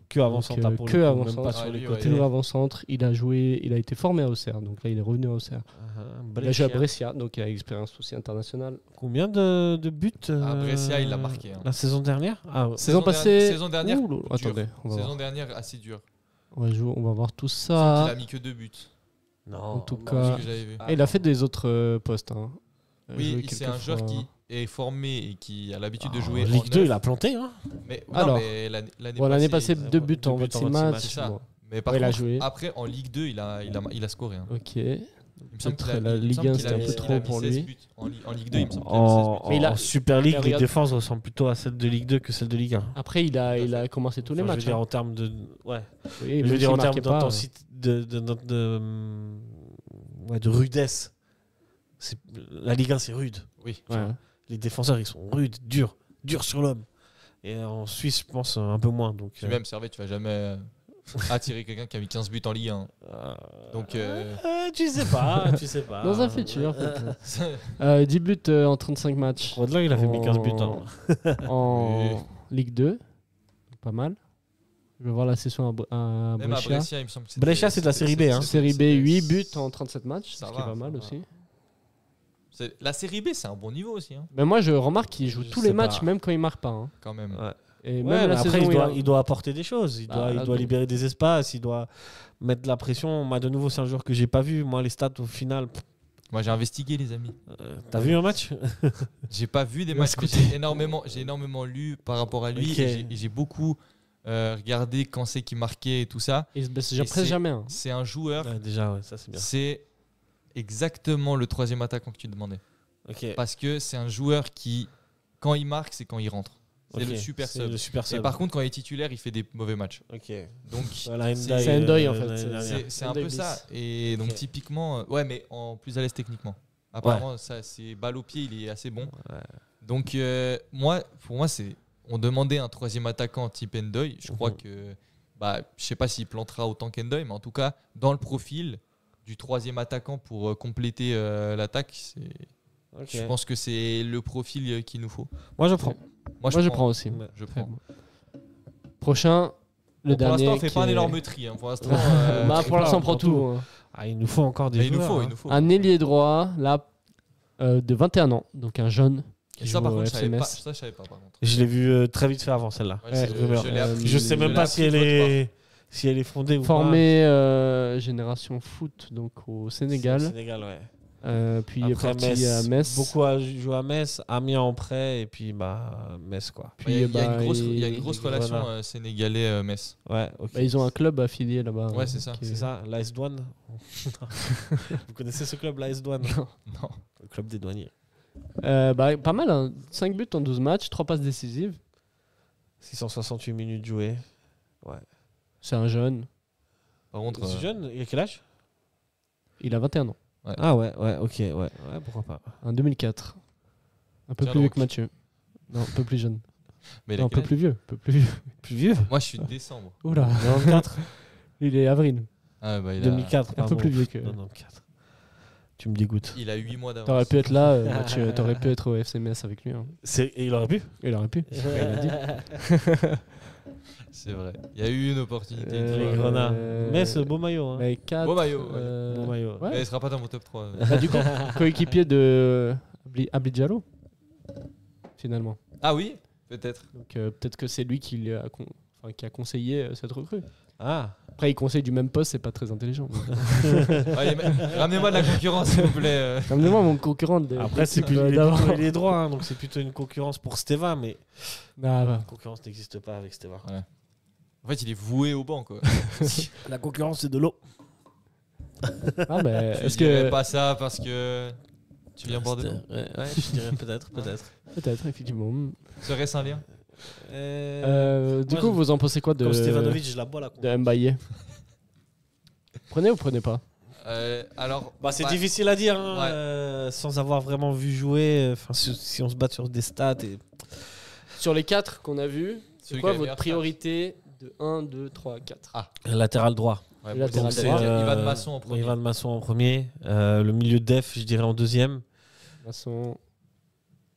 Que avant-centre, pour le coup, même pas sur les côtés. Toujours avant-centre. Il a été formé à Auxerre, donc là il est revenu à Auxerre. Il a joué à Brescia, donc il a l'expérience aussi internationale. Combien de buts à Brescia, il a marqué. Hein. La saison dernière Saison passée. Saison dernière, attendez. Saison dernière, assez dur. On va voir tout ça. Il a mis que 2 buts. Non, en tout cas. Il a fait des autres postes. Hein. Oui, c'est un joueur qui est formé et qui a l'habitude de jouer en Ligue 2, il a planté. Hein. Mais, mais l'année passée, 2 buts en 26 matchs. C'est ça. Mais par contre, après, en Ligue 2, il a scoré. Hein. Ok. Il me semble que la Ligue 1, c'était un peu trop pour lui. En Ligue 2, il me semble qu'il a mis 16 buts. En Super League, les défenses ressemblent plutôt à celle de Ligue 2 que celle de Ligue 1. Après, il a commencé tous les matchs. Je veux dire, en termes de. Ouais. Oui, je veux dire, en termes d'intensité. De rudesse. La Ligue 1, c'est rude. Oui. Ouais. Les défenseurs, ils sont rudes, durs sur l'homme. Et en Suisse, je pense un peu moins. Donc, même Servet, tu vas jamais attirer quelqu'un qui a mis 15 buts en Ligue 1. Donc, tu sais pas. Dans un futur. 10 buts en 35 matchs. Rodler, il a fait mis 15 buts. En Ligue 2. Pas mal. Je vais voir la session à même Brescia. À Brescia, il me semble que Brescia, c'est de la série B. Hein. Série B, 8 buts en 37 matchs. Ce qui est pas mal aussi. La série B, c'est un bon niveau aussi. Hein. Mais moi, je remarque qu'il joue tous les matchs, même quand il marque pas. Hein. Quand même. Ouais. Et même la après, saison, il doit apporter des choses. Il doit libérer des espaces. Il doit mettre de la pression. Moi, de nouveau, c'est un joueur que j'ai pas vu. Moi, les stats, au final. Moi, j'ai investigué, les amis. T'as vu un match? J'ai pas vu des matchs. J'ai énormément lu par rapport à lui. Okay. Et j'ai beaucoup regardé quand c'est qu'il marquait et tout ça. Il se baisse presque jamais. Hein. C'est un joueur. Déjà, ça c'est bien. C'est exactement le troisième attaquant que tu demandais. Okay. Parce que c'est un joueur qui, quand il marque, c'est quand il rentre. C'est le super sub. Et par contre, quand il est titulaire, il fait des mauvais matchs. Donc, c'est Ndoye en fait. C'est un peu ça. Et donc, typiquement, mais en plus à l'aise techniquement. Apparemment, ça, c'est balle au pied, il est assez bon. Ouais. Donc, pour moi, on demandait un troisième attaquant type Ndoye. Je crois que, je sais pas s'il plantera autant qu'Ndoye, mais en tout cas, dans le profil du troisième attaquant pour compléter l'attaque, je pense que c'est le profil qu'il nous faut. Moi, je prends. Moi, je prends aussi. Je prends. Prochain, le dernier. Pour l'instant, on fait pas un énorme tri. Hein. Pour l'instant, on prend tout. Il nous faut encore des joueurs. Il nous faut. Un ailier droit, là, de 21 ans, donc un jeune. Et ça, par contre, je savais pas. Par contre. Je l'ai vu très vite fait avant celle-là. Je sais même pas si elle est fondée ou pas. Formé Génération Foot, donc au Sénégal. Puis il est parti à Metz. Beaucoup à jouer à Metz, Amiens en prêt et puis Metz quoi. Puis il y a une grosse relation sénégalais-Metz. Ouais, ils ont un club affilié là-bas. Ouais, c'est ça. C'est ça, l'AS Douane. Vous connaissez ce club, l'AS Douane? Non. Le club des douaniers. Pas mal, hein. 5 buts en 12 matchs, 3 passes décisives. 668 minutes jouées. Ouais. C'est un jeune. Par contre, c'est jeune, il a quel âge? Il a 21 ans. Ouais. Ah ouais, ok, ouais, pourquoi pas. En 2004. Un peu plus vieux que Mathieu. Non, un peu plus jeune. Mais un peu plus vieux. Plus vieux? Moi, je suis de décembre. Oula. 94. Il est avril. Ah, 2004. Un peu plus vieux que. 94. Tu me dégoûtes. Il a 8 mois d'avance. T'aurais pu être là, Mathieu. T'aurais pu être au FCMS avec lui. Hein. Et il aurait pu? Il aurait pu. Il a dit. C'est vrai. Il y a eu une opportunité. Les Grenats. Mais ce beau maillot. Hein. Beau maillot. Beau maillot. Ouais. Mais il sera pas dans mon top 3. Du coup, coéquipier de Abidjalo, finalement. Ah oui, peut-être. Donc peut-être que c'est lui qui a conseillé cette recrue. Ah. Après, il conseille du même poste, c'est pas très intelligent. Ramenez-moi de la concurrence, s'il vous plaît. Ramenez-moi mon concurrent. Après, c'est plus les droits, hein, donc c'est plutôt une concurrence pour Steva, mais la concurrence n'existe pas avec Steva. Ouais. En fait, il est voué au banc, quoi. La concurrence, c'est de l'eau. Ah, mais Je est-ce dirais que. pas ça parce que tu viens border. Ouais, je dirais peut-être. Peut-être, effectivement. Serait-ce un lien Du coup, vous en pensez quoi de. Comme Stevanovic, je la bois là. De Mbaye. Prenez ou prenez pas? Alors, c'est difficile à dire sans avoir vraiment vu jouer. Enfin, si on se bat sur des stats. Sur les 4 qu'on a vus, c'est Celui quoi qui a les votre meilleurs priorité de 1, 2, 3, 4? Latéral droit. Ouais, Le latéral donc, droit. c'est Ivan Masson en premier. Ivan Masson en premier. Le milieu de def, je dirais en deuxième. Masson.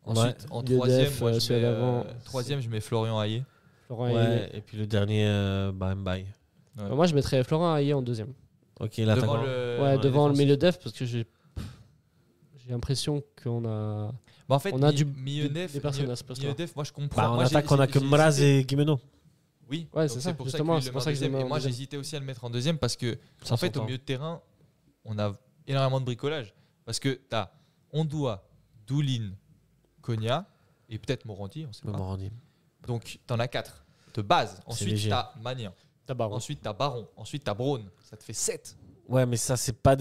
Ensuite, en Milieu troisième, def, moi, celui d'avant. je mets Florian Hayé. Florent Ouais, Aïe. et puis le dernier, Mbaye. Ouais. Moi, je mettrais Florent Aïe en deuxième. Ok, l'attaquant. Devant le milieu def, parce que j'ai l'impression qu'on a. Bah, en fait, on a milieu def, personnes à ce poste-là. milieu def, moi je comprends. En Moi, attaque, j'ai- on a j'ai- que j'ai Mraz hésité. et Guimeno. Oui, Ouais, donc c'est ça, pour justement, ça que c'est lui, pour ça que je le met en le mets deuxième. en Et moi deuxième. j'hésitais aussi à le mettre en deuxième parce que Ça en fait s'entend. au milieu de terrain, on a énormément de bricolage parce que t'as Ondoa, Doulin, Konya et peut-être Morandi, on sait pas. Morandi. Donc t'en as 4 de base. Ensuite léger. t'as Magnin. T'as Baron. Ensuite t'as Baron. Ensuite t'as Braun. Ça te fait 7. Ouais, mais ça, c'est pas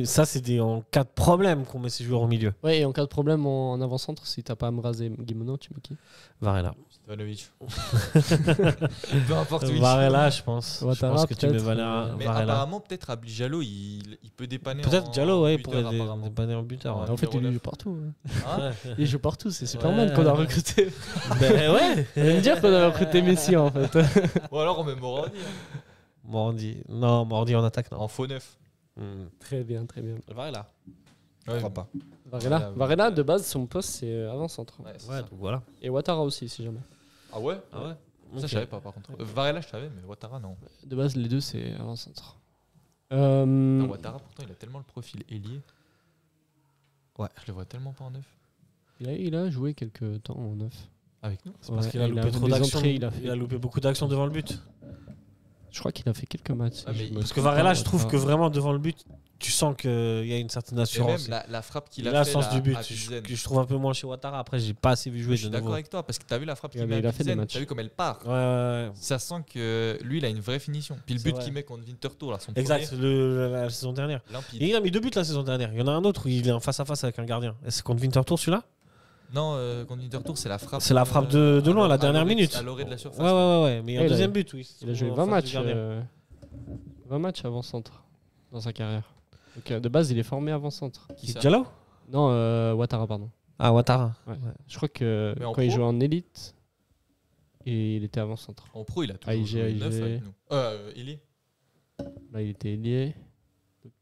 ça, c'est en cas de problème qu'on met ces joueurs au milieu. Ouais, et en cas de problème en avant-centre, si t'as pas Amraz et Guimeno, tu mets qui? Varela. Stevanovic. Peu importe où il Varela, je pense. Ouattara, Je pense que tu mets peut-être. Varela. apparemment peut-être à Diallo il peut dépanner. Peut-être Diallo, ouais, il buteur, pourrait apparemment. dépanner en buteur. Ouais. Ouais. En fait, il numéro joue 9. partout. Hein Il joue partout, c'est Superman Ouais. qu'on a recruté. Ben ouais. On va me dire qu'on a recruté Messi en fait. Ou alors on met Morandi Morandi. Non, Morandi en attaque, non. en faux neuf. Très bien, très bien. Varela. Ouais, crois pas. Varela, de base, son poste, c'est avant-centre. Ouais, c'est Ouais, ça. donc voilà. Et Ouattara aussi, si jamais. Ah ouais. Ah ouais. Ça je savais pas par contre. Varela je savais mais Ouattara non. De base, les deux, c'est avant-centre. Non, Ouattara pourtant il a tellement le profil ailier. Ouais. Je le vois tellement pas en neuf. Il a joué quelques temps en neuf. Avec nous. C'est parce Ouais, qu'il a il a loupé trop des d'actions. entrées, Il a loupé beaucoup d'actions devant le but. Je crois qu'il a fait quelques matchs. Ah, mais Je me Parce que trompe Varela, pas, je trouve que vraiment devant le but, tu sens qu'il y a une certaine Et assurance. même la frappe qu'il Il a a le fait sens là, du but. à Pilsen. Que je trouve un peu moins chez Ouattara. Après, j'ai pas assez vu jouer Je suis de d'accord nouveau. avec toi parce que t'as vu la frappe qu'il Il met a à fait des Pilsen, matchs. t'as vu comme elle part. Ouais. Ça sent que lui il a une vraie finition. Puis le C'est but vrai. qu'il met contre Winterthur là, son Exact, premier, la saison dernière. limpide. Et il a mis 2 buts la saison dernière. Il y en a un autre où il est en face à face avec un gardien. Est-ce que contre Winterthur celui-là? Non, contre Winterthur c'est la frappe. C'est la frappe de loin, la dernière l'orée- minute. À l'orée de la surface. Ouais. Mais il y a Ouais, un il a- deuxième but, oui. Il a joué En 20 face matchs, du gardien. 20 matchs avant-centre dans sa carrière. Donc, de base, il est formé avant-centre. Qui ça Diallo? Non, Ouattara, pardon. Ah, Ouattara. Ouais. Je crois que Mais en quand il pro jouait en élite, et il était avant-centre. En pro, il a toujours AIG, joué neuf AIG. avec nous. Ailier. Là, il était ailier.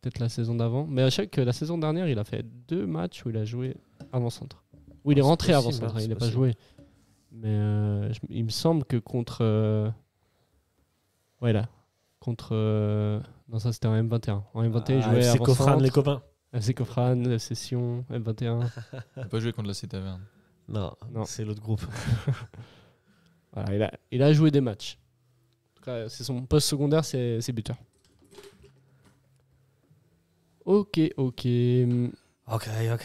Peut-être la saison d'avant. Mais je sais que la saison dernière, il a fait 2 matchs où il a joué avant-centre. Où il est C'est rentré possible, avant-centre, hein, il c'est n'a pas possible. joué. Mais il me semble que contre. Ouais, là. Contre. Non, ça c'était en M21. En M21, il jouait FC avant-centre. Kofran, les copains. FC Kofran, FC Sion, M21. Il a pas joué contre la Citaverne. Non, Non. c'est l'autre groupe. Voilà, il a joué des matchs. En tout cas, c'est son poste secondaire, c'est buteur. Ok. Ok.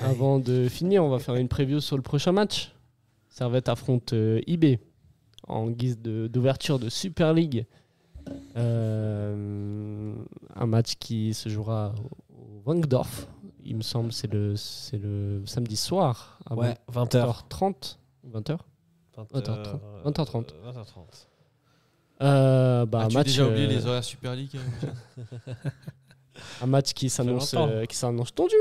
Avant de finir, on va faire une preview sur le prochain match. Servette affronte IB en guise d'ouverture de Super League. Un match qui se jouera au Wankdorf. Il me semble c'est le samedi soir à Ouais, 20h. 20h30 ou 20h 20h30. 20h30. 20h30. As-tu match, déjà oublié les horaires Super League un match qui s'annonce tendu.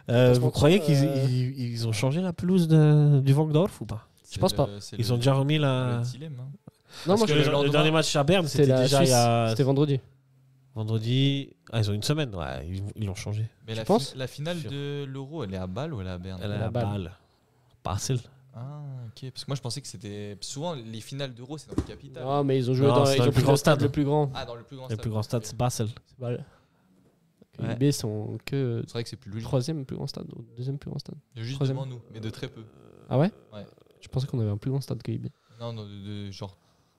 Hein. Vous croyez qu'ils ont changé la pelouse du Wankdorf ou pas? Je pense pas. Ils ont déjà remis la. le dilemme, hein. Non, Parce moi que je le dernier match à Berne, c'était c'était déjà il y a. C'était vendredi. Vendredi. Ah, ils ont une semaine. Ouais, ils l'ont changé. Mais Tu la, penses la finale de l'Euro, elle est à Bâle ou elle est à Berne? Elle est la à balle. Bâle. Parcel. Ah, ok. Parce que moi je pensais que c'était. Souvent les finales d'Euro c'est dans le capital. Non, mais ils ont joué Non, dans c'est ils ont le pris plus grand le stade stade. le plus grand. Ah, dans le plus grand Le stade. plus grand stade, Ok. c'est Basel. C'est pas le- Ouais. IB sont que C'est vrai que c'est plus logique. 3e plus grand stade, ou 2e plus grand stade. Juste Troisième. devant nous, mais de très peu. Ah ouais? Ouais. Je pensais qu'on avait un plus grand stade que IB. Non, non, genre.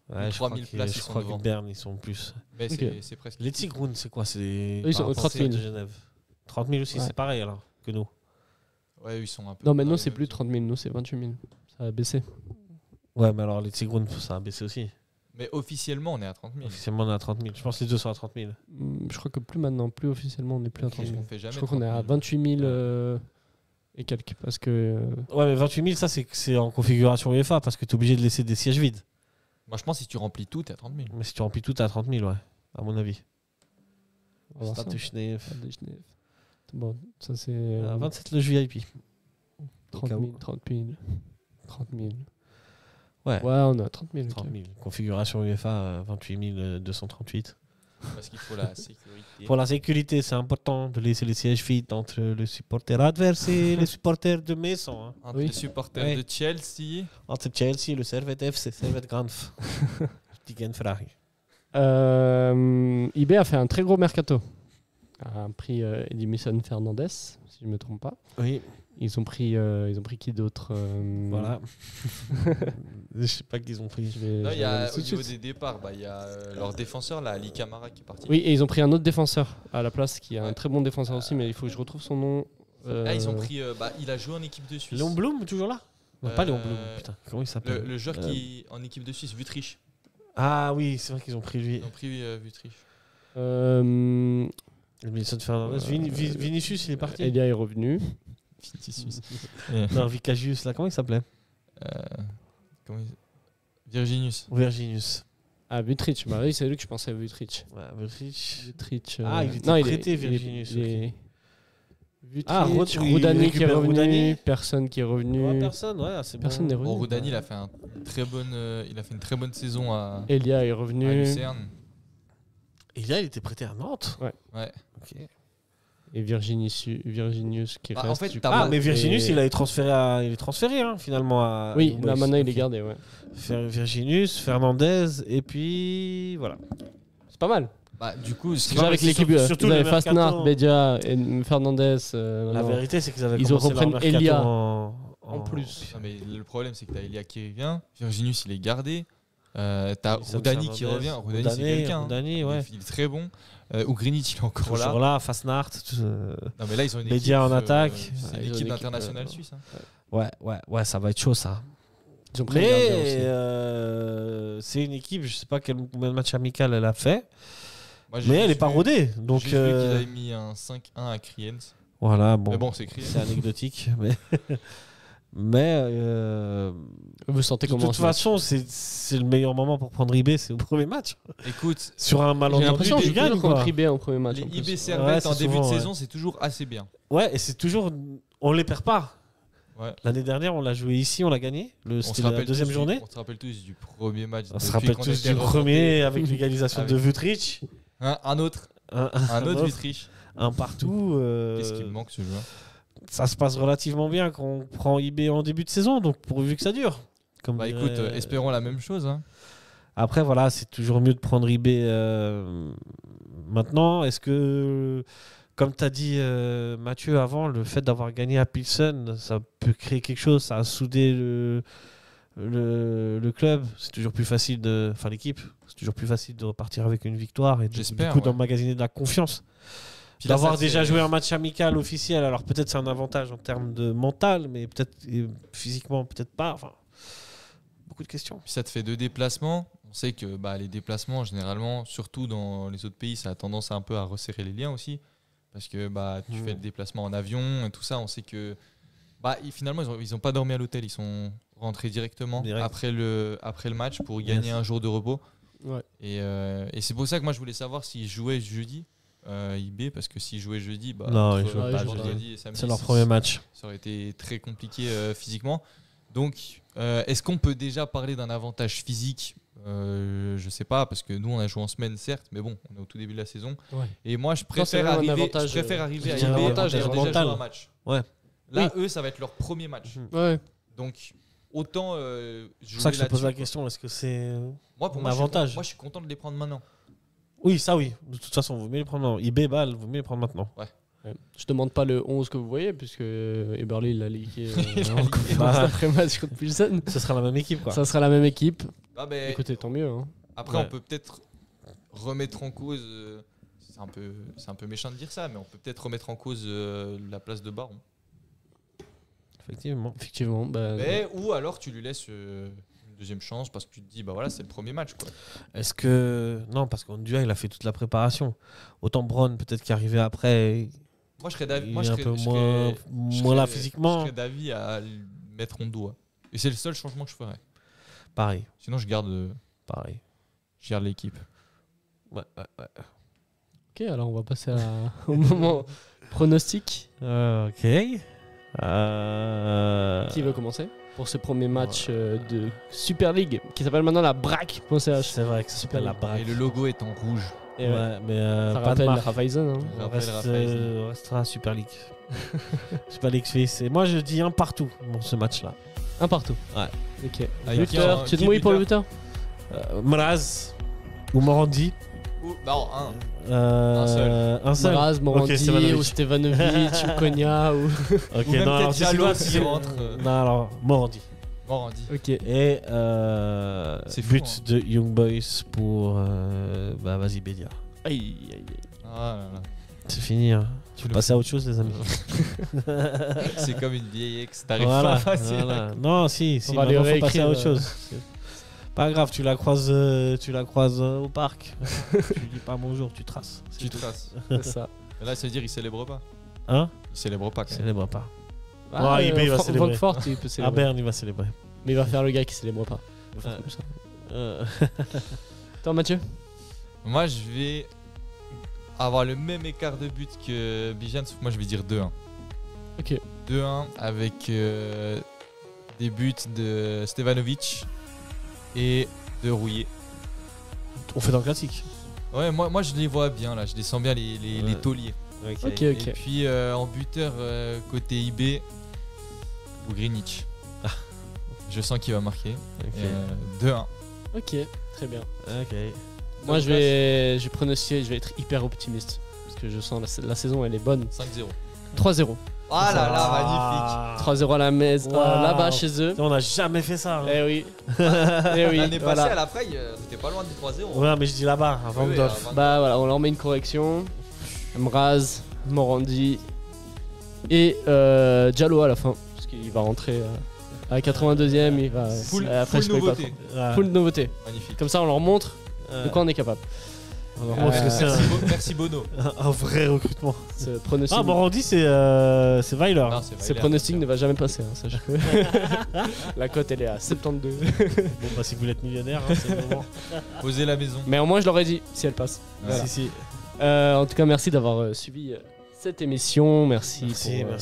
Ouais, je 3000 crois places, que- ils je sont crois devant. que Berne, ils sont plus. Mais Ok. c'est presque. Les Tigroun, c'est quoi? C'est. Ils sont par au rapport 30 000. à Genève. 30 000 aussi, Ouais. c'est pareil alors que nous. Ouais, ils sont un peu. Non, maintenant c'est plus 30 000, nous c'est 28 000. Ça a baissé. Ouais, mais alors les Tigroun, ça a baissé aussi. Mais officiellement, on est à 30 000. Officiellement, on est à 30 000. Je pense que les deux sont à 30 000. je crois que plus maintenant, plus officiellement, on n'est plus à 30 000. On fait jamais Je crois qu'on est à 28 000 et quelques. Parce que. Ouais, mais 28 000, ça, c'est en configuration UEFA parce que tu es obligé de laisser des sièges vides. Moi, je pense que si tu remplis tout, t'es à 30 000. Mais si tu remplis tout, t'es à 30 000, ouais, à mon avis. On va voir ça. Stade de Genève. Bon, ça c'est. 27 le VIP. 30 000, 30 000. 30 000. Ouais, on est à 30 000. 30 000. Configuration UEFA, 28 238. Parce qu'il faut la sécurité. Pour la sécurité, c'est important de laisser les sièges vides entre le supporter adverse et les supporters de maison. Hein. Entre les supporters de Chelsea. Entre Chelsea et le Servette FC, Servette Genf. Die Genfrage. IB a fait un très gros mercato. Un prix Edimison Fernandez, si je ne me trompe pas. Oui. Ils ont pris qui d'autre Voilà. Je sais pas qu'ils ont pris. Non, il y a, au niveau des départs, il y a leur défenseur, là, Ali Camara, qui est parti. Oui, et ils ont pris un autre défenseur à la place, qui est un très bon défenseur aussi, mais il faut que je retrouve son nom. Là, ils ont pris. Il a joué en équipe de Suisse. Léon Blum, toujours là non, pas Léon Blum, putain. Comment il s'appelle le joueur qui est en équipe de Suisse, Vutrich. Ah oui, c'est vrai qu'ils ont pris lui. Ils ont pris Vutrich. Edmilson Fernandez. Vinicius, il est parti. Elia est revenu. Vinicius. Non, Vicagius, là, comment il s'appelait Virginius. Ah, Vutrich. Bah oui, c'est lui que je pensais à Vutrich. Ouais, Vutrich. Ah, il était prêté, Virginius. Vutrich, Roudani qui est revenu. Personne qui est revenu. Ouais, personne, ouais, c'est personne n'est revenu. Roudani, il a fait une très bonne saison à. Elia est revenu. À Lucerne. Elia, il était prêté à Nantes. Ouais. Ok. Et Virginius qui reste. En fait, mais Virginius, il est transféré hein, finalement. Oui, là maintenant il est gardé. Ouais. Virginius, Fernandez, et puis voilà. C'est pas mal. Du coup, déjà avec l'équipe, ils avaient Fastnard, Bedia et Fernandez. La vérité, c'est qu'ils avaient ils commencé reprennent leur mercato Elia en plus. Non, mais le problème, c'est que t'as Elia qui revient, Virginius, il est gardé. T'as Roudani qui revient. Roudani, c'est quelqu'un. Roudani, ouais. Il est très bon. Ugrinic, il est encore toujours là. Fastnard. Non, mais là, ils ont une équipe. Bedia en attaque. C'est une équipe d'international suisse. Hein. Ouais, ça va être chaud, ça. Ils ont pris c'est une équipe, je sais pas combien de matchs amicaux elle a fait. Mais elle est pas rodée. Donc, j'ai vu qu'ils avaient mis un 5-1 à Kriens. Voilà, bon. Mais bon, c'est Kriens. C'est anecdotique. Mais vous sentez comment de toute façon, c'est le meilleur moment pour prendre IB, c'est au premier match. Écoute, sur un malentendu, j'ai l'impression que je gagne contre IB en premier match. Les IB Servette en début de saison, c'est toujours assez bien. Ouais, et c'est toujours, on les perd pas. Ouais. L'année dernière, on l'a joué ici, on l'a gagné. C'était la deuxième journée. On se rappelle tous du premier match. On se rappelle tous du premier avec l'égalisation de Vutrich. Un autre. Un autre Vutrich. Un partout. Qu'est-ce qui me manque ce joueur? Ça se passe relativement bien quand on prend IB en début de saison, donc pourvu que ça dure. Écoute, espérons la même chose. Hein. Après, voilà, c'est toujours mieux de prendre IB maintenant. Est-ce que, comme tu as dit Mathieu avant, le fait d'avoir gagné à Pilsen, ça peut créer quelque chose, ça a soudé le club. C'est toujours plus facile l'équipe, c'est toujours plus facile de repartir avec une victoire et du coup d'emmagasiner de la confiance. Puis d'avoir déjà joué un match amical officiel, alors peut-être c'est un avantage en termes de mental, mais peut-être physiquement, peut-être pas. Enfin, beaucoup de questions. Puis ça te fait 2 déplacements. On sait que les déplacements, généralement, surtout dans les autres pays, ça a tendance un peu à resserrer les liens aussi. Parce que tu fais le déplacement en avion et tout ça. On sait que finalement, ils n'ont pas dormi à l'hôtel. Ils sont rentrés directement après le match pour gagner un jour de repos. Ouais. Et c'est pour ça que moi, je voulais savoir s'ils jouaient jeudi. IB, parce que s'ils jouaient jeudi, non, ils jouent pas vendredi et samedi, c'est leur premier match. Ça aurait été très compliqué physiquement. Donc, est-ce qu'on peut déjà parler d'un avantage physique? Je sais pas, parce que nous on a joué en semaine, certes, mais bon, on est au tout début de la saison. Ouais. Et moi, je préfère arriver à IB et déjà jouer un match. Ouais. Là, eux, ça va être leur premier match. Ouais. Donc, autant. C'est pour ça que je te pose la question, est-ce que c'est un avantage? Moi, je suis content de les prendre maintenant. Oui, ça oui. De toute façon, vous mieux les prendre maintenant. IB, vous mieux les prendre maintenant. Ouais. Je demande pas le 11 que vous voyez, puisque Eberle l'a leaké après match contre Pilsen. Ce sera la même équipe, quoi. Ça sera la même équipe. Écoutez, tant mieux. Hein. Après, on peut peut-être remettre en cause. C'est un peu méchant de dire ça, mais on peut peut-être remettre en cause la place de Baron. Effectivement. Ou alors tu lui laisses une deuxième chance parce que tu te dis, bah voilà, c'est le premier match, quoi. Est-ce que. Non, parce qu'Ondua, il a fait toute la préparation. Autant Brown, peut-être qu'arrivé après. Moi, je serais d'avis. Il est un peu moins là physiquement. Je serais d'avis à mettre Ondua. Et c'est le seul changement que je ferais. Pareil. Sinon, je garde. Pareil. Je garde l'équipe. Ouais. Ok, alors on va passer au moment pronostic. Ok. Qui veut commencer pour ce premier match de Super League qui s'appelle maintenant la BRAC.ch. C'est vrai que ça s'appelle la BRAC. Et le logo est en rouge. Et ouais, mais ça pas de rappelle marque. Raiffeisen. Hein. On restera Super League. Super League Suisse. Et moi, je dis un partout pour ce match-là. Un partout. Ouais. Ok. Avec Buteur, tu te mouilles pour le buteur Mraz ou Morandi. Non, un seul. Un seul. Mraz, Morandi, Okay, ou Stevanovic ou Konya ou... Ok, Ou même non, peut-être alors, Diallo si qui rentre. Non, alors Morandi. Morandi. Ok. Et C'est fou, but hein. de Young Boys pour vas-y Bédia. Aïe, aïe, aïe. Ah là là. C'est fini. Hein. Tu veux passer à autre chose, les amis. C'est comme une vieille ex. T'arrives Voilà, pas à passer. voilà. Non, si, On va maintenant, aller faut passer à réécrire, autre chose. Pas grave, tu la croises au parc. Tu dis pas bonjour, tu traces. Tu traces. C'est ça. Mais là, ça veut dire qu'il célèbre pas. Hein? Il célèbre pas quand même. Célèbre pas. Ah, IB va célébrer. Francfort, il peut À célébrer. Berne, il va célébrer. Mais il va faire le gars qui célèbre pas. Il va faire comme ça. Toi, Mathieu? Moi, je vais avoir le même écart de but que Bijan, sauf que moi, je vais dire 2-1. Ok. 2-1 avec des buts de Stevanovic et de Rouillet. On fait dans le classique. Ouais, moi je les vois bien là, je les sens bien les tauliers. Ok. Et puis en buteur côté IB ou Greenwich. Je sens qu'il va marquer. 2-1. Ok, très bien. Ok. Moi, je vais pronostiquer, je vais être hyper optimiste. Parce que je sens la saison, elle est bonne. 5-0. 3-0. Ah là là, magnifique. 3-0 à la messe, là-bas chez eux. On n'a jamais fait ça. Hein. Eh oui. Eh oui. L'année voilà. passée à la Praille, c'était pas loin du 3-0. Ouais, mais je dis là-bas, à Van Oui, Doff. à Van Bah voilà, on leur met une correction. Mraz, Morandi et Diallo à la fin. Parce qu'il va rentrer à la 82e. Il va, Full après, je paye pas nouveauté. trop. Full nouveauté. Magnifique. Comme ça, on leur montre de quoi on est capable. Parce que c'est Merci Bono. un vrai recrutement. Ce pronostic, Morandi, c'est Weiler. Non, c'est ce pronostic ne va jamais passer. Hein, sache que la cote, elle est à 72. Bon, bah, si vous voulez être millionnaire, hein, c'est le moment. Posez la maison. Mais au moins, je l'aurais dit si elle passe. Voilà. Si. En tout cas, merci d'avoir suivi cette émission. Merci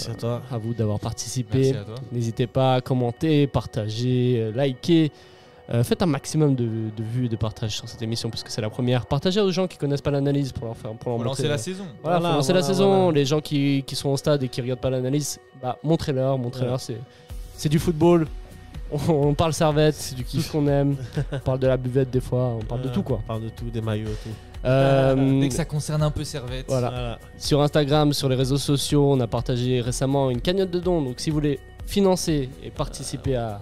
à toi. À vous d'avoir participé. Merci à toi. N'hésitez pas à commenter, partager, liker. Faites un maximum de vues et de partages sur cette émission parce que c'est la première. Partagez aux gens qui connaissent pas l'analyse pour leur Faut montrer. lancer la saison. Voilà, faut lancer la saison. Les gens qui sont au stade et qui regardent pas l'analyse, bah montrez-leur. C'est du football. On parle servette, c'est du kiff, tout ce qu'on aime. On parle de la buvette des fois, on parle de tout quoi. On parle de tout, des maillots, tout. Dès que ça concerne un peu Servette. Voilà. Sur Instagram, sur les réseaux sociaux, on a partagé récemment une cagnotte de dons. Donc si vous voulez financer et participer à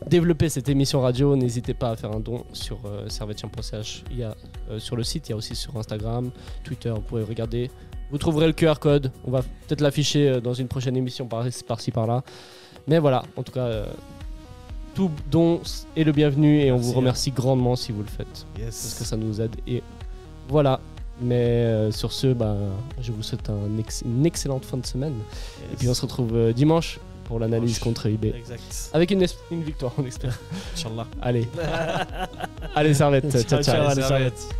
développer cette émission radio, n'hésitez pas à faire un don sur servetien.ch. Il y a sur le site, il y a aussi sur Instagram, Twitter, vous pouvez regarder. Vous trouverez le QR code. On va peut-être l'afficher dans une prochaine émission par-ci par-là. Mais voilà, en tout cas, tout don est le bienvenu et on vous remercie grandement si vous le faites. Yes. Parce que ça nous aide. Et voilà. Mais sur ce, je vous souhaite une excellente fin de semaine. Yes. Et puis on se retrouve dimanche pour l'analyse contre IB. Exact. Avec une victoire, on espère. Inch'Allah. Allez. Allez, Servette. Ciao, ciao. Allez, Servette.